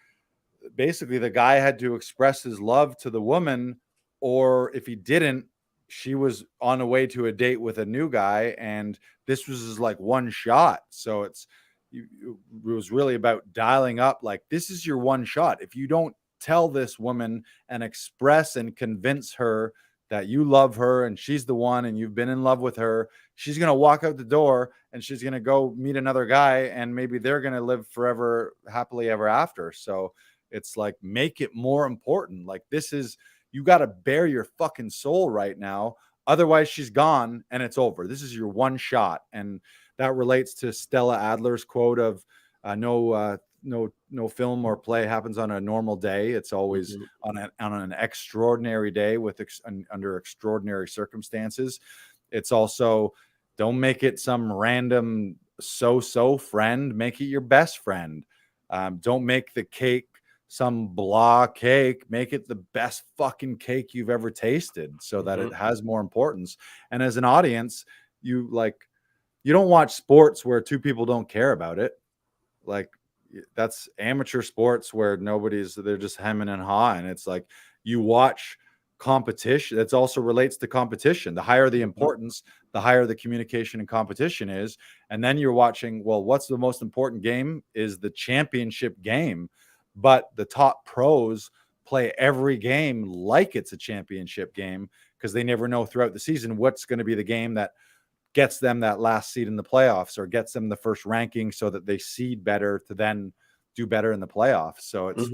basically the guy had to express his love to the woman, or if he didn't, she was on the way to a date with a new guy, and this was his like one shot. So it was really about dialing up, like, this is your one shot. If you don't tell this woman and express and convince her that you love her and she's the one and you've been in love with her, she's going to walk out the door and she's going to go meet another guy, and maybe they're going to live forever happily ever after. So it's like, make it more important. Like, this is, you got to bare your fucking soul right now. Otherwise she's gone and it's over. This is your one shot. And that relates to Stella Adler's quote of no film or play happens on a normal day. It's always on an extraordinary day with under extraordinary circumstances. It's also, don't make it some random so friend. Make it your best friend. Don't make the cake some blah cake. Make it the best fucking cake you've ever tasted, so that it has more importance. And as an audience, you don't watch sports where two people don't care about it. Like, that's amateur sports where they're just hemming and hawing. It's like, you watch competition. It also relates to competition. The higher the importance, the higher the communication and competition is. And then you're watching, well, what's the most important game is the championship game. But the top pros play every game like it's a championship game, because they never know throughout the season what's going to be the game that gets them that last seed in the playoffs, or gets them the first ranking so that they seed better to then do better in the playoffs. So it's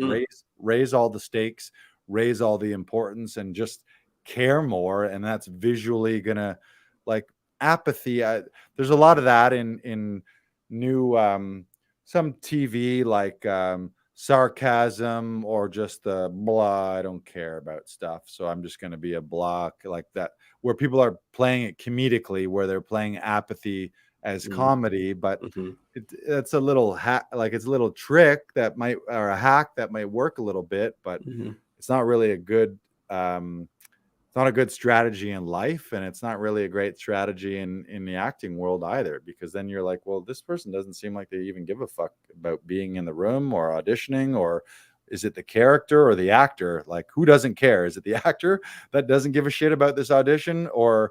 raise all the stakes, raise all the importance, and just care more. And that's visually gonna, like, apathy. There's a lot of that in new some TV, like sarcasm, or just the blah, I don't care about stuff, so I'm just going to be a block, like that, where people are playing it comedically, where they're playing apathy as comedy. But it's a little like, it's a little trick that might, or a hack that might work a little bit, but it's not really a good it's not a good strategy in life, and it's not really a great strategy in the acting world either, because then you're like, well, this person doesn't seem like they even give a fuck about being in the room or auditioning. Or is it the character or the actor? Like, who doesn't care? Is it the actor that doesn't give a shit about this audition, or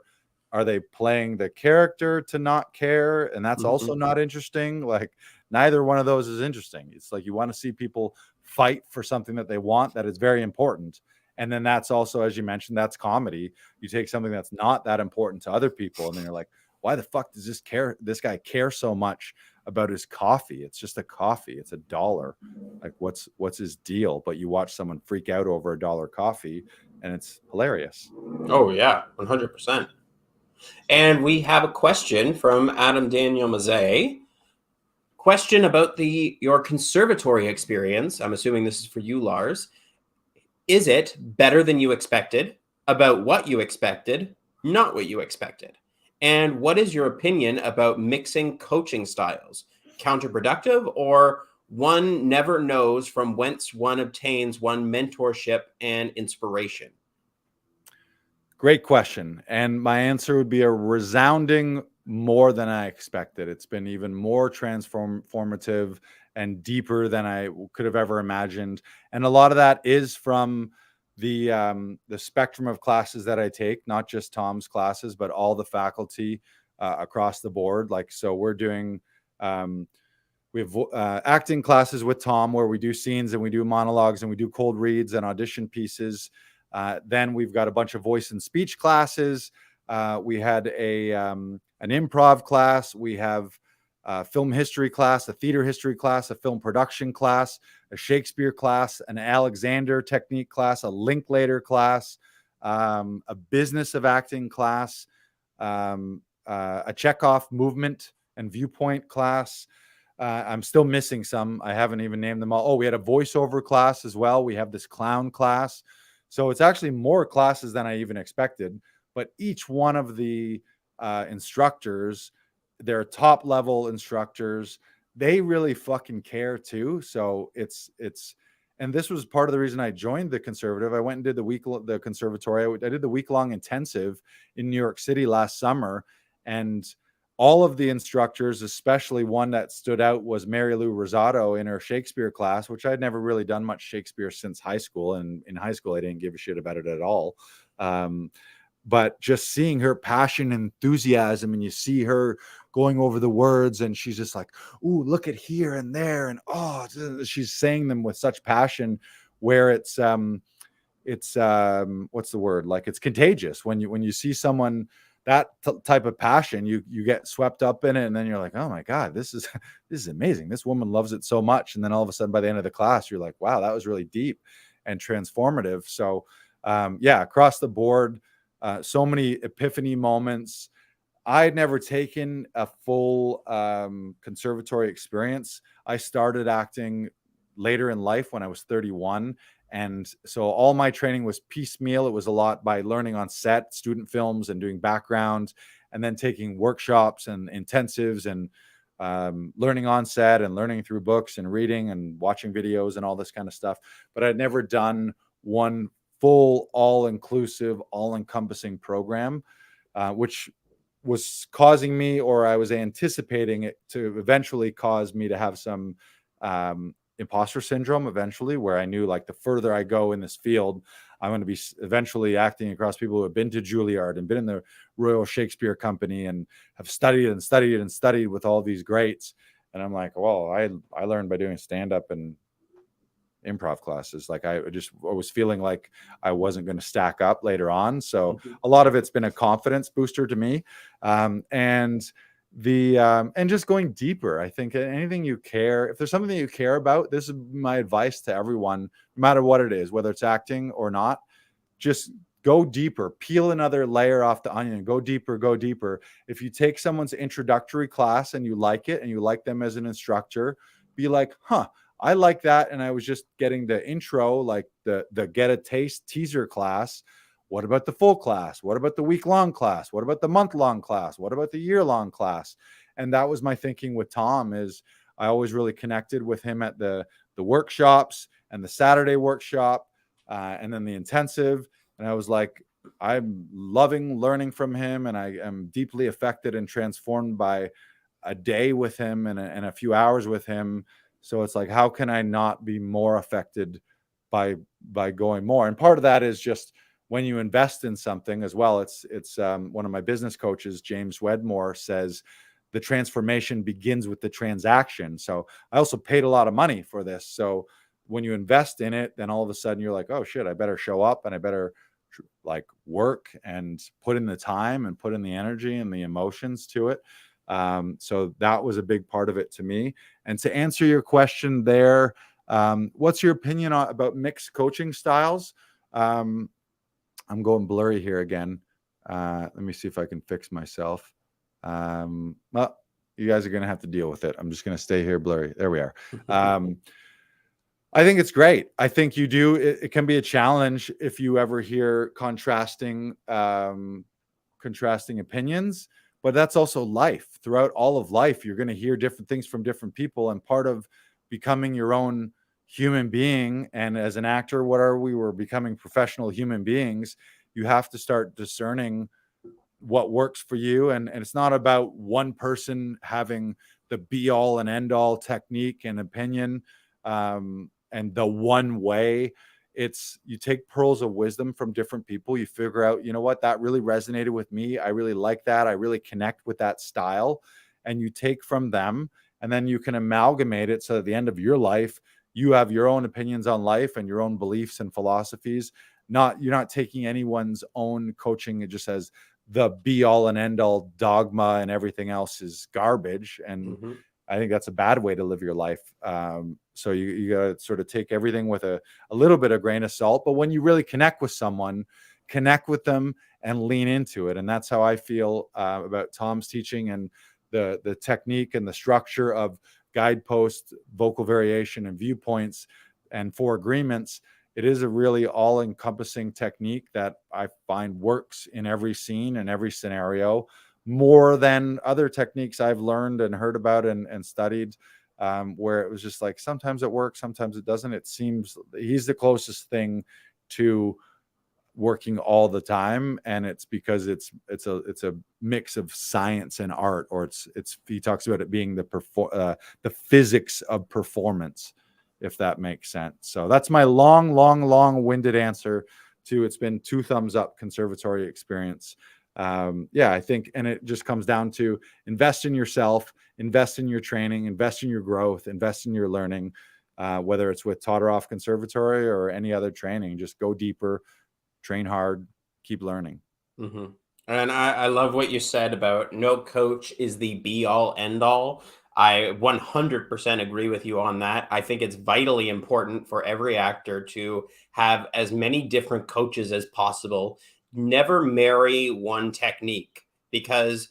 are they playing the character to not care? And that's also not interesting. Like, neither one of those is interesting. It's like, you want to see people fight for something that they want, that is very important. And then that's also, as you mentioned, that's comedy. You take something that's not that important to other people, and then you're like, why the fuck does this guy care so much about his coffee? It's just a coffee. It's $1. Like, what's his deal? But you watch someone freak out over $1 coffee, and it's hilarious. Oh yeah, 100%. And we have a question from Adam Daniel Mazet. Question about your conservatory experience. I'm assuming this is for you, Lars. Is it better than you expected? About what you expected? Not what you expected? And what is your opinion about mixing coaching styles? Counterproductive, or one never knows from whence one obtains one mentorship and inspiration? Great question. And my answer would be a resounding more than I expected. It's been even more transformative and deeper than I could have ever imagined. And a lot of that is from the spectrum of classes that I take, not just Tom's classes, but all the faculty across the board. Like, so we're doing, we have acting classes with Tom where we do scenes and we do monologues and we do cold reads and audition pieces. Then we've got a bunch of voice and speech classes. We had an improv class. We have a film history class, a theater history class, a film production class, a Shakespeare class, an Alexander technique class, a Linklater class, a business of acting class, a Chekhov movement and viewpoint class. I'm still missing some. I haven't even named them all. Oh, we had a voiceover class as well. We have this clown class. So it's actually more classes than I even expected. But each one of the instructors, they're top level instructors. They really fucking care too. So it's, and this was part of the reason I joined the Conservative. I went and did the conservatory. I did the week-long intensive in New York City last summer, and all of the instructors, especially one that stood out, was Mary Lou Rosado in her Shakespeare class, which I'd never really done much Shakespeare since high school. And in high school, I didn't give a shit about it at all. But just seeing her passion and enthusiasm, and you see her going over the words, and she's just like, ooh, look at here and there. And oh, she's saying them with such passion, where it's what's the word? Like, it's contagious. When you see someone that type of passion, you get swept up in it, and then you're like, oh my God, this is amazing. This woman loves it so much. And then all of a sudden, by the end of the class, you're like, wow, that was really deep and transformative. So yeah, across the board, so many epiphany moments. I had never taken a full conservatory experience. I started acting later in life when I was 31. And so all my training was piecemeal. It was a lot by learning on set, student films, and doing background, and then taking workshops and intensives, and learning on set, and learning through books and reading and watching videos and all this kind of stuff. But I'd never done one full, all-inclusive, all-encompassing program, which was causing me, or I was anticipating it to eventually cause me to have some imposter syndrome eventually, where I knew, like, the further I go in this field, I'm going to be eventually acting across people who have been to Juilliard and been in the Royal Shakespeare Company and have studied and studied and studied with all these greats. And I'm like, well, I learned by doing stand-up and improv classes. Like, I was feeling like I wasn't going to stack up later on. So a lot of it's been a confidence booster to me. And just going deeper. I think anything you care, if there's something that you care about, this is my advice to everyone, no matter what it is, whether it's acting or not, just go deeper, peel another layer off the onion, go deeper, go deeper. If you take someone's introductory class and you like it and you like them as an instructor, be like, I like that. And I was just getting the intro, like the get a taste teaser class. What about the full class? What about the week-long class? What about the month-long class? What about the year-long class? And that was my thinking with Tom. Is I always really connected with him at the workshops and the Saturday workshop, and then the intensive. And I was like, I'm loving learning from him, and I am deeply affected and transformed by a day with him and a few hours with him. So it's like, how can I not be more affected by going more? And part of that is just when you invest in something as well. It's one of my business coaches, James Wedmore, says the transformation begins with the transaction. So I also paid a lot of money for this. So when you invest in it, then all of a sudden you're like, oh shit, I better show up, and I better like work and put in the time and put in the energy and the emotions to it. So that was a big part of it to me. And to answer your question there, what's your opinion about mixed coaching styles? I'm going blurry here again. Let me see if I can fix myself. Well, you guys are going to have to deal with it. I'm just going to stay here blurry. There we are. I think it's great. I think you do. It can be a challenge if you ever hear contrasting opinions, but that's also life. Throughout all of life, you're going to hear different things from different people, and part of becoming your own human being, and as an actor, what are we? We're becoming professional human beings. You have to start discerning what works for you, and it's not about one person having the be all and end all technique and opinion, and the one way. It's, you take pearls of wisdom from different people. You figure out, you know what, that really resonated with me. I really like that. I really connect with that style. And you take from them, and then you can amalgamate it. So at the end of your life, you have your own opinions on life and your own beliefs and philosophies. You're not taking anyone's own coaching. It just says the be all and end all dogma and everything else is garbage. And I think that's a bad way to live your life. So you got to sort of take everything with a little bit of grain of salt. But when you really connect with someone, connect with them and lean into it. And that's how I feel about Tom's teaching and the technique and the structure of guideposts, vocal variation, and viewpoints, and 4 agreements. It is a really all-encompassing technique that I find works in every scene and every scenario, more than other techniques I've learned and heard about and studied, where it was just like, sometimes it works, sometimes it doesn't. It seems he's the closest thing to working all the time, and it's because it's a mix of science and art, or it's he talks about it being the physics of performance, if that makes sense. So that's my long-winded answer to, it's been 2 thumbs up conservatory experience. I think, and it just comes down to invest in yourself, invest in your training, invest in your growth, invest in your learning, whether it's with Todorov Conservatory or any other training. Just go deeper, train hard, keep learning. And I love what you said about no coach is the be all end all. I 100% agree with you on that. I think it's vitally important for every actor to have as many different coaches as possible. Never marry one technique, because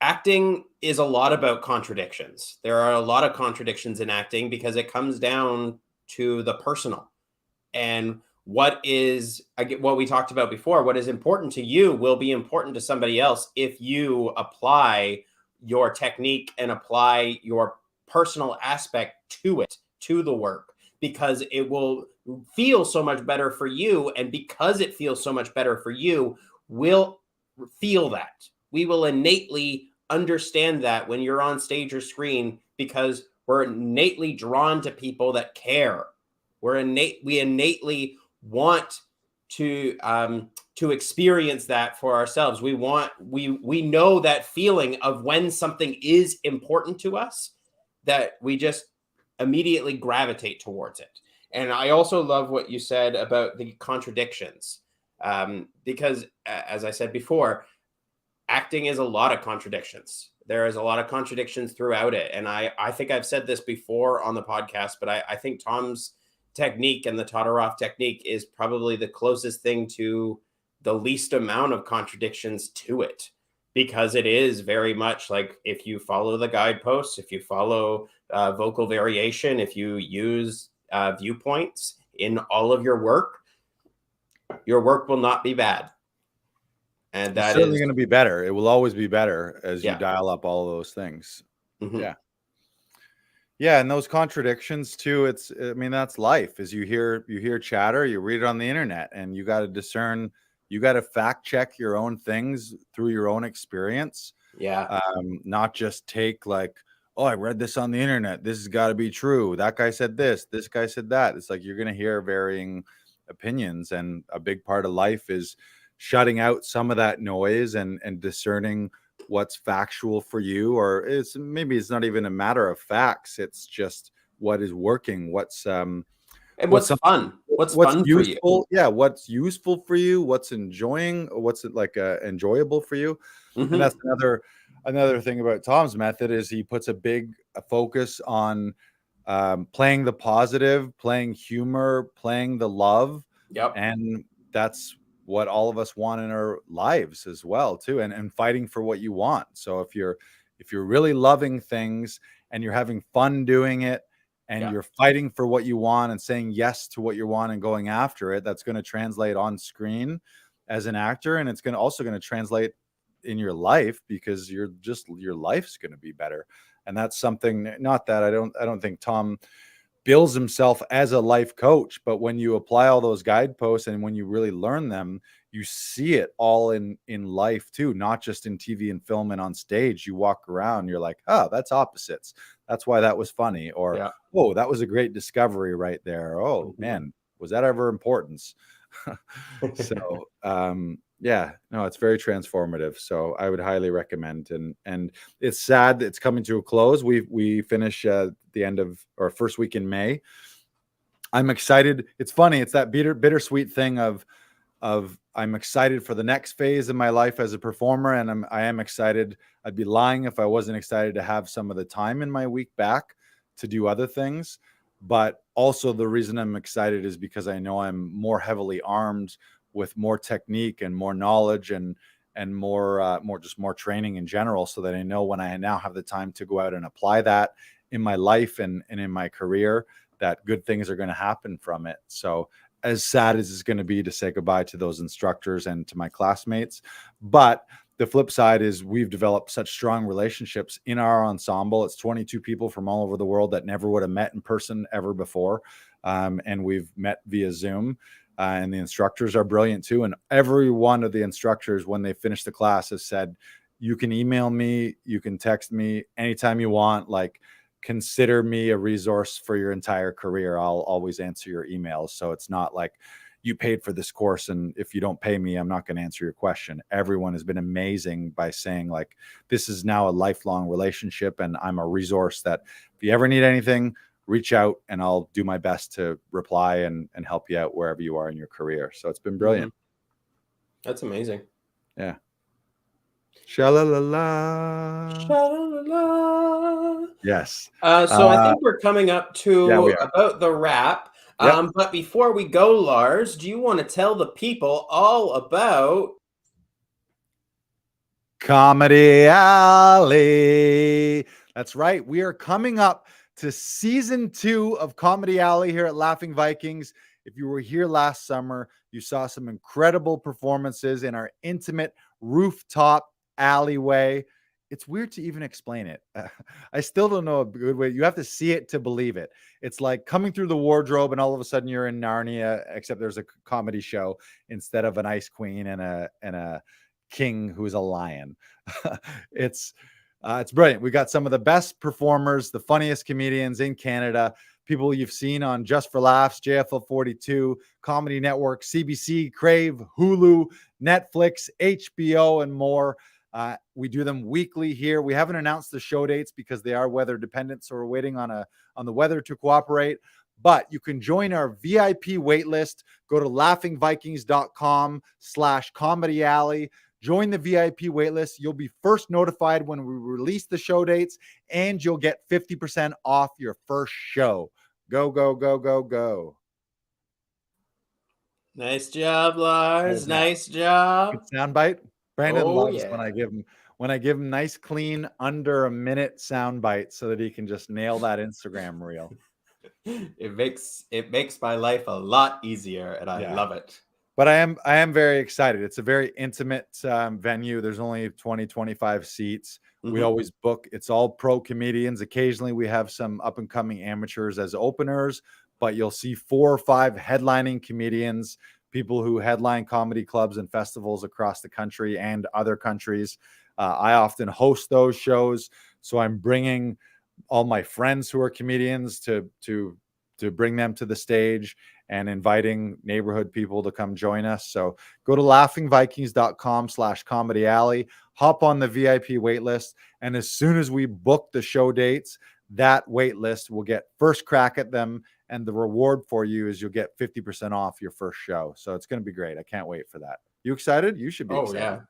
acting is a lot about contradictions. There are a lot of contradictions in acting because it comes down to the personal. And what we talked about before, what is important to you will be important to somebody else if you apply your technique and apply your personal aspect to it, to the work, because it will feel so much better for you. And because it feels so much better for you, we'll feel that. We will innately understand that when you're on stage or screen, because we're innately drawn to people that care. We innately want to experience that for ourselves. We know that feeling of when something is important to us, that we just immediately gravitate towards it. And I also love what you said about the contradictions, because as I said before, acting is a lot of contradictions. There is a lot of contradictions throughout it. And I think I've said this before on the podcast, but I think Tom's technique and the Todorov technique is probably the closest thing to the least amount of contradictions to it, because it is very much like, if you follow the guideposts, if you follow vocal variation, if you use viewpoints in all of your work will not be bad. And that it's certainly going to be better. It will always be better as you dial up all of those things. Yeah, and those contradictions too, that's life. As you hear chatter, you read it on the internet, and you got to discern, you got to fact check your own things through your own experience. Not just take like, oh, I read this on the internet, this has got to be true. That guy said this guy said that. It's like, you're going to hear varying opinions, and a big part of life is shutting out some of that noise and discerning what's factual for you, or maybe it's not even a matter of facts. It's just what is working, what's fun, what's fun useful for you. Yeah, what's useful for you, what's enjoyable for you. And that's another thing about Tom's method, is he puts a big focus on playing the positive, playing humor, playing the love. And that's what all of us want in our lives as well too, and fighting for what you want. So if you're really loving things and you're having fun doing it, and you're fighting for what you want and saying yes to what you want and going after it, that's going to translate on screen as an actor, and it's also going to translate in your life, because your life's going to be better. And that's something, not that I don't think Tom bills himself as a life coach, but when you apply all those guideposts and when you really learn them, you see it all in life too, not just in TV and film and on stage. You walk around, you're like, oh, that's opposites. That's why that was funny. Or, oh, that was a great discovery right there. Oh, man, was that ever importance? So, yeah, no, it's very transformative. So I would highly recommend. And it's sad that it's coming to a close. We finish the end of our first week in May. I'm excited. It's funny. It's that bittersweet thing of I'm excited for the next phase of my life as a performer, and I am excited. I'd be lying if I wasn't excited to have some of the time in my week back to do other things. But also the reason I'm excited is because I know I'm more heavily armed with more technique and more knowledge and more training in general, so that I know when I now have the time to go out and apply that in my life and in my career, that good things are going to happen from it. So as sad as it's going to be to say goodbye to those instructors and to my classmates, but the flip side is we've developed such strong relationships in our ensemble. It's 22 people from all over the world that never would have met in person ever before. And we've met via Zoom. And the instructors are brilliant too. And every one of the instructors, when they finish the class, has said, you can email me, you can text me anytime you want. Like, consider me a resource for your entire career. I'll always answer your emails. So it's not like you paid for this course, and if you don't pay me, I'm not going to answer your question. Everyone has been amazing by saying, like, this is now a lifelong relationship, and I'm a resource that if you ever need anything, reach out and I'll do my best to reply and help you out wherever you are in your career. So it's been brilliant. That's amazing. Yeah. Sha-la-la-la. Sha-la-la-la. Yes. So I think we're coming up to about the wrap. Yep. But before we go, Lars, do you want to tell the people all about Comedy Alley? That's right. We are coming up to season 2 of Comedy Alley here at Laughing Vikings. If you were here last summer, you saw some incredible performances in our intimate rooftop alleyway. It's weird to even explain it. I still don't know a good way. You have to see it to believe it. It's like coming through the wardrobe and all of a sudden you're in Narnia, except there's a comedy show instead of an ice queen and a king who's a lion. It's brilliant. We got some of the best performers, the funniest comedians in Canada, people you've seen on Just for Laughs, JFL 42, Comedy Network, CBC, Crave, Hulu, Netflix, HBO, and more. We do them weekly here. We haven't announced the show dates because they are weather dependent, so we're waiting on the weather to cooperate. But you can join our VIP waitlist. Go to laughingvikings.com/comedy alley. Join the VIP waitlist. You'll be first notified when we release the show dates, and you'll get 50% off your first show. Go, go, go, go, go. Nice job, Lars. Nice job. Good soundbite. Brandon loves when I give him nice, clean, under a minute soundbite so that he can just nail that Instagram reel. It makes my life a lot easier, and I love it. But I am very excited. It's a very intimate venue. There's only 20, 25 seats. We always book. It's all pro comedians. Occasionally we have some up and coming amateurs as openers, but you'll see 4 or 5 headlining comedians, people who headline comedy clubs and festivals across the country and other countries. I often host those shows, so I'm bringing all my friends who are comedians to bring them to the stage and inviting neighborhood people to come join us. So go to laughingvikings.com/comedy alley, hop on the VIP waitlist. And as soon as we book the show dates, that waitlist will get first crack at them. And the reward for you is you'll get 50% off your first show. So it's going to be great. I can't wait for that. You excited? You should be excited. Yeah.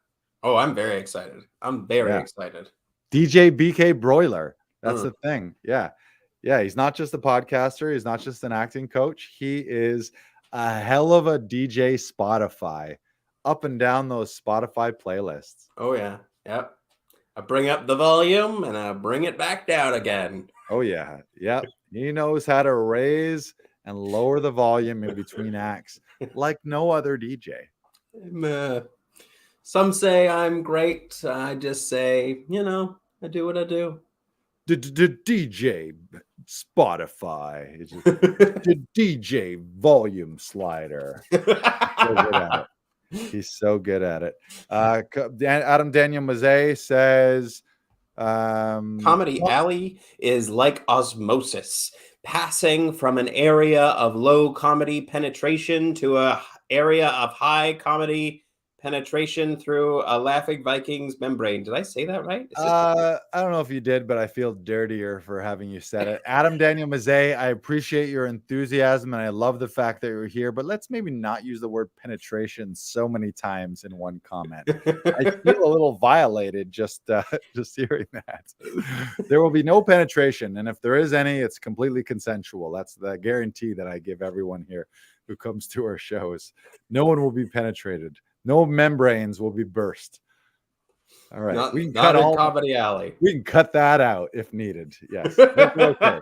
Oh, I'm very excited. I'm very excited. DJ BK Broiler. That's the thing. Yeah. Yeah, he's not just a podcaster. He's not just an acting coach. He is a hell of a DJ Spotify. up and down those Spotify playlists. Oh yeah. Yep. I bring up the volume and I bring it back down again. Oh yeah. Yep. He knows how to raise and lower the volume in between acts like no other DJ. Some say I'm great. I just say, I do what I do. DJ Spotify. It's just the DJ volume slider. He's so good at it. Adam Daniel Mazet says, Comedy Alley is like osmosis, passing from an area of low comedy penetration to a area of high comedy penetration through a Laughing Vikings membrane. Did I say that right? I don't know if you did, but I feel dirtier for having you said it. Adam Daniel Mazet, I appreciate your enthusiasm and I love the fact that you're here, but let's maybe not use the word penetration so many times in one comment. I feel a little violated just hearing that. There will be no penetration, and if there is any, it's completely consensual. That's the guarantee that I give everyone here who comes to our shows. No one will be penetrated. No membranes will be burst. All right. We can cut all Comedy Alley. We can cut that out if needed. Yes. We're okay.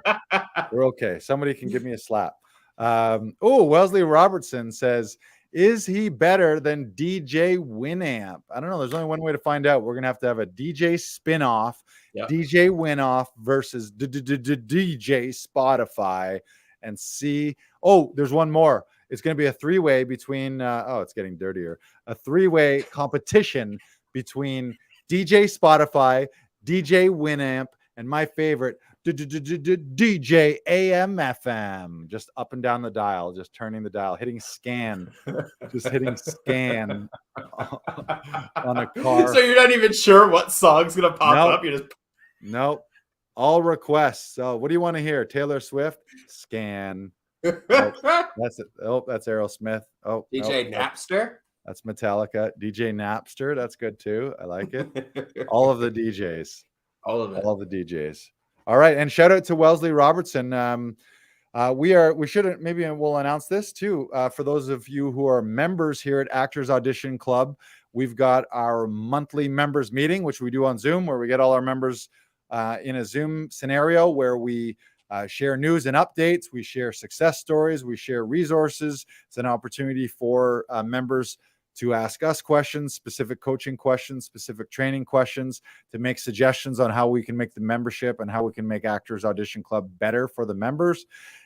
We're okay. Somebody can give me a slap. Wellesley Robertson says, is he better than DJ Winamp? I don't know. There's only one way to find out. We're going to have a DJ spin-off, DJ Winoff versus DJ Spotify, and see. Oh, there's one more. It's going to be a three-way between, it's getting dirtier, a three-way competition between DJ Spotify, DJ Winamp, and my favorite, DJ AM/FM. Just up and down the dial, just turning the dial, hitting scan, just hitting scan on a car. So you're not even sure what song's going to pop up? You're just... Nope. All requests. So what do you want to hear? Taylor Swift? Scan. That's it. Oh, that's Aerosmith. Oh, DJ Napster. That's Metallica. DJ Napster. That's good too. I like it. All of the DJs. All of it. All the DJs. All right. And shout out to Wellesley Robertson. We'll announce this too. For those of you who are members here at Actors Audition Club, we've got our monthly members meeting, which we do on Zoom, where we get all our members in a Zoom scenario where we share news and updates. We share success stories. We share resources. It's an opportunity for members to ask us questions, specific coaching questions, specific training questions, to make suggestions on how we can make the membership and how we can make Actors Audition Club better for the members,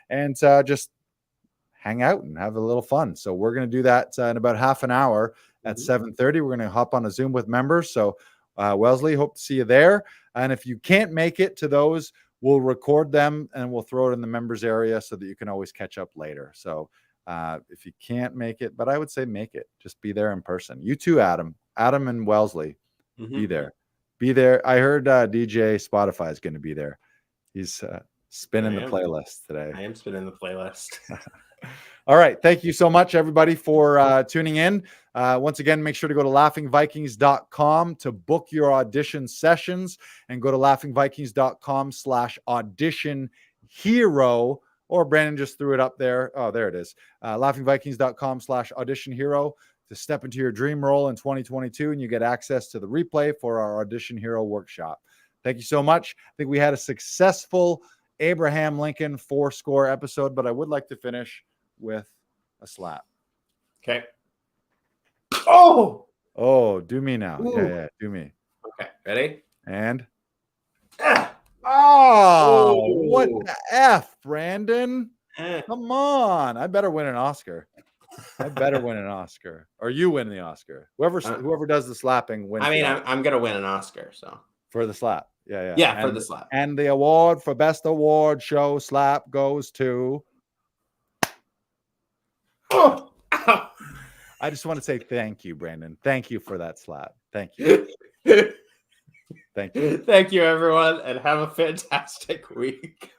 and just hang out and have a little fun. So we're going to do that in about half an hour at 7:30. We're going to hop on a Zoom with members. So Wellesley, hope to see you there. And if you can't make it to those, we'll record them and we'll throw it in the members area so that you can always catch up later. So if you can't make it, but I would say make it, just be there in person. You too, Adam and Wellesley, be there. I heard DJ Spotify is going to be there. He's spinning the playlist today. I am spinning the playlist. All right. Thank you so much, everybody, for tuning in. Once again, make sure to go to laughingvikings.com to book your audition sessions, and go to laughingvikings.com/audition hero, or Brandon just threw it up there. Oh, there it is. laughingvikings.com/audition hero to step into your dream role in 2022, and you get access to the replay for our Audition Hero workshop. Thank you so much. I think we had a successful Abraham Lincoln 4-score episode, but I would like to finish with a slap. Okay. Oh, do me now. Ooh. Yeah, do me. Okay, ready? And what the F, Brandon? Come on. I better win an Oscar. Or you win the Oscar. Whoever does the slapping wins. I mean, I'm gonna win an Oscar, so for the slap. Yeah. Yeah, for the slap. And the award for best award show slap goes to. Oh. I just want to say thank you, Brandon. Thank you for that slap. Thank you. Thank you. Thank you, everyone, and have a fantastic week.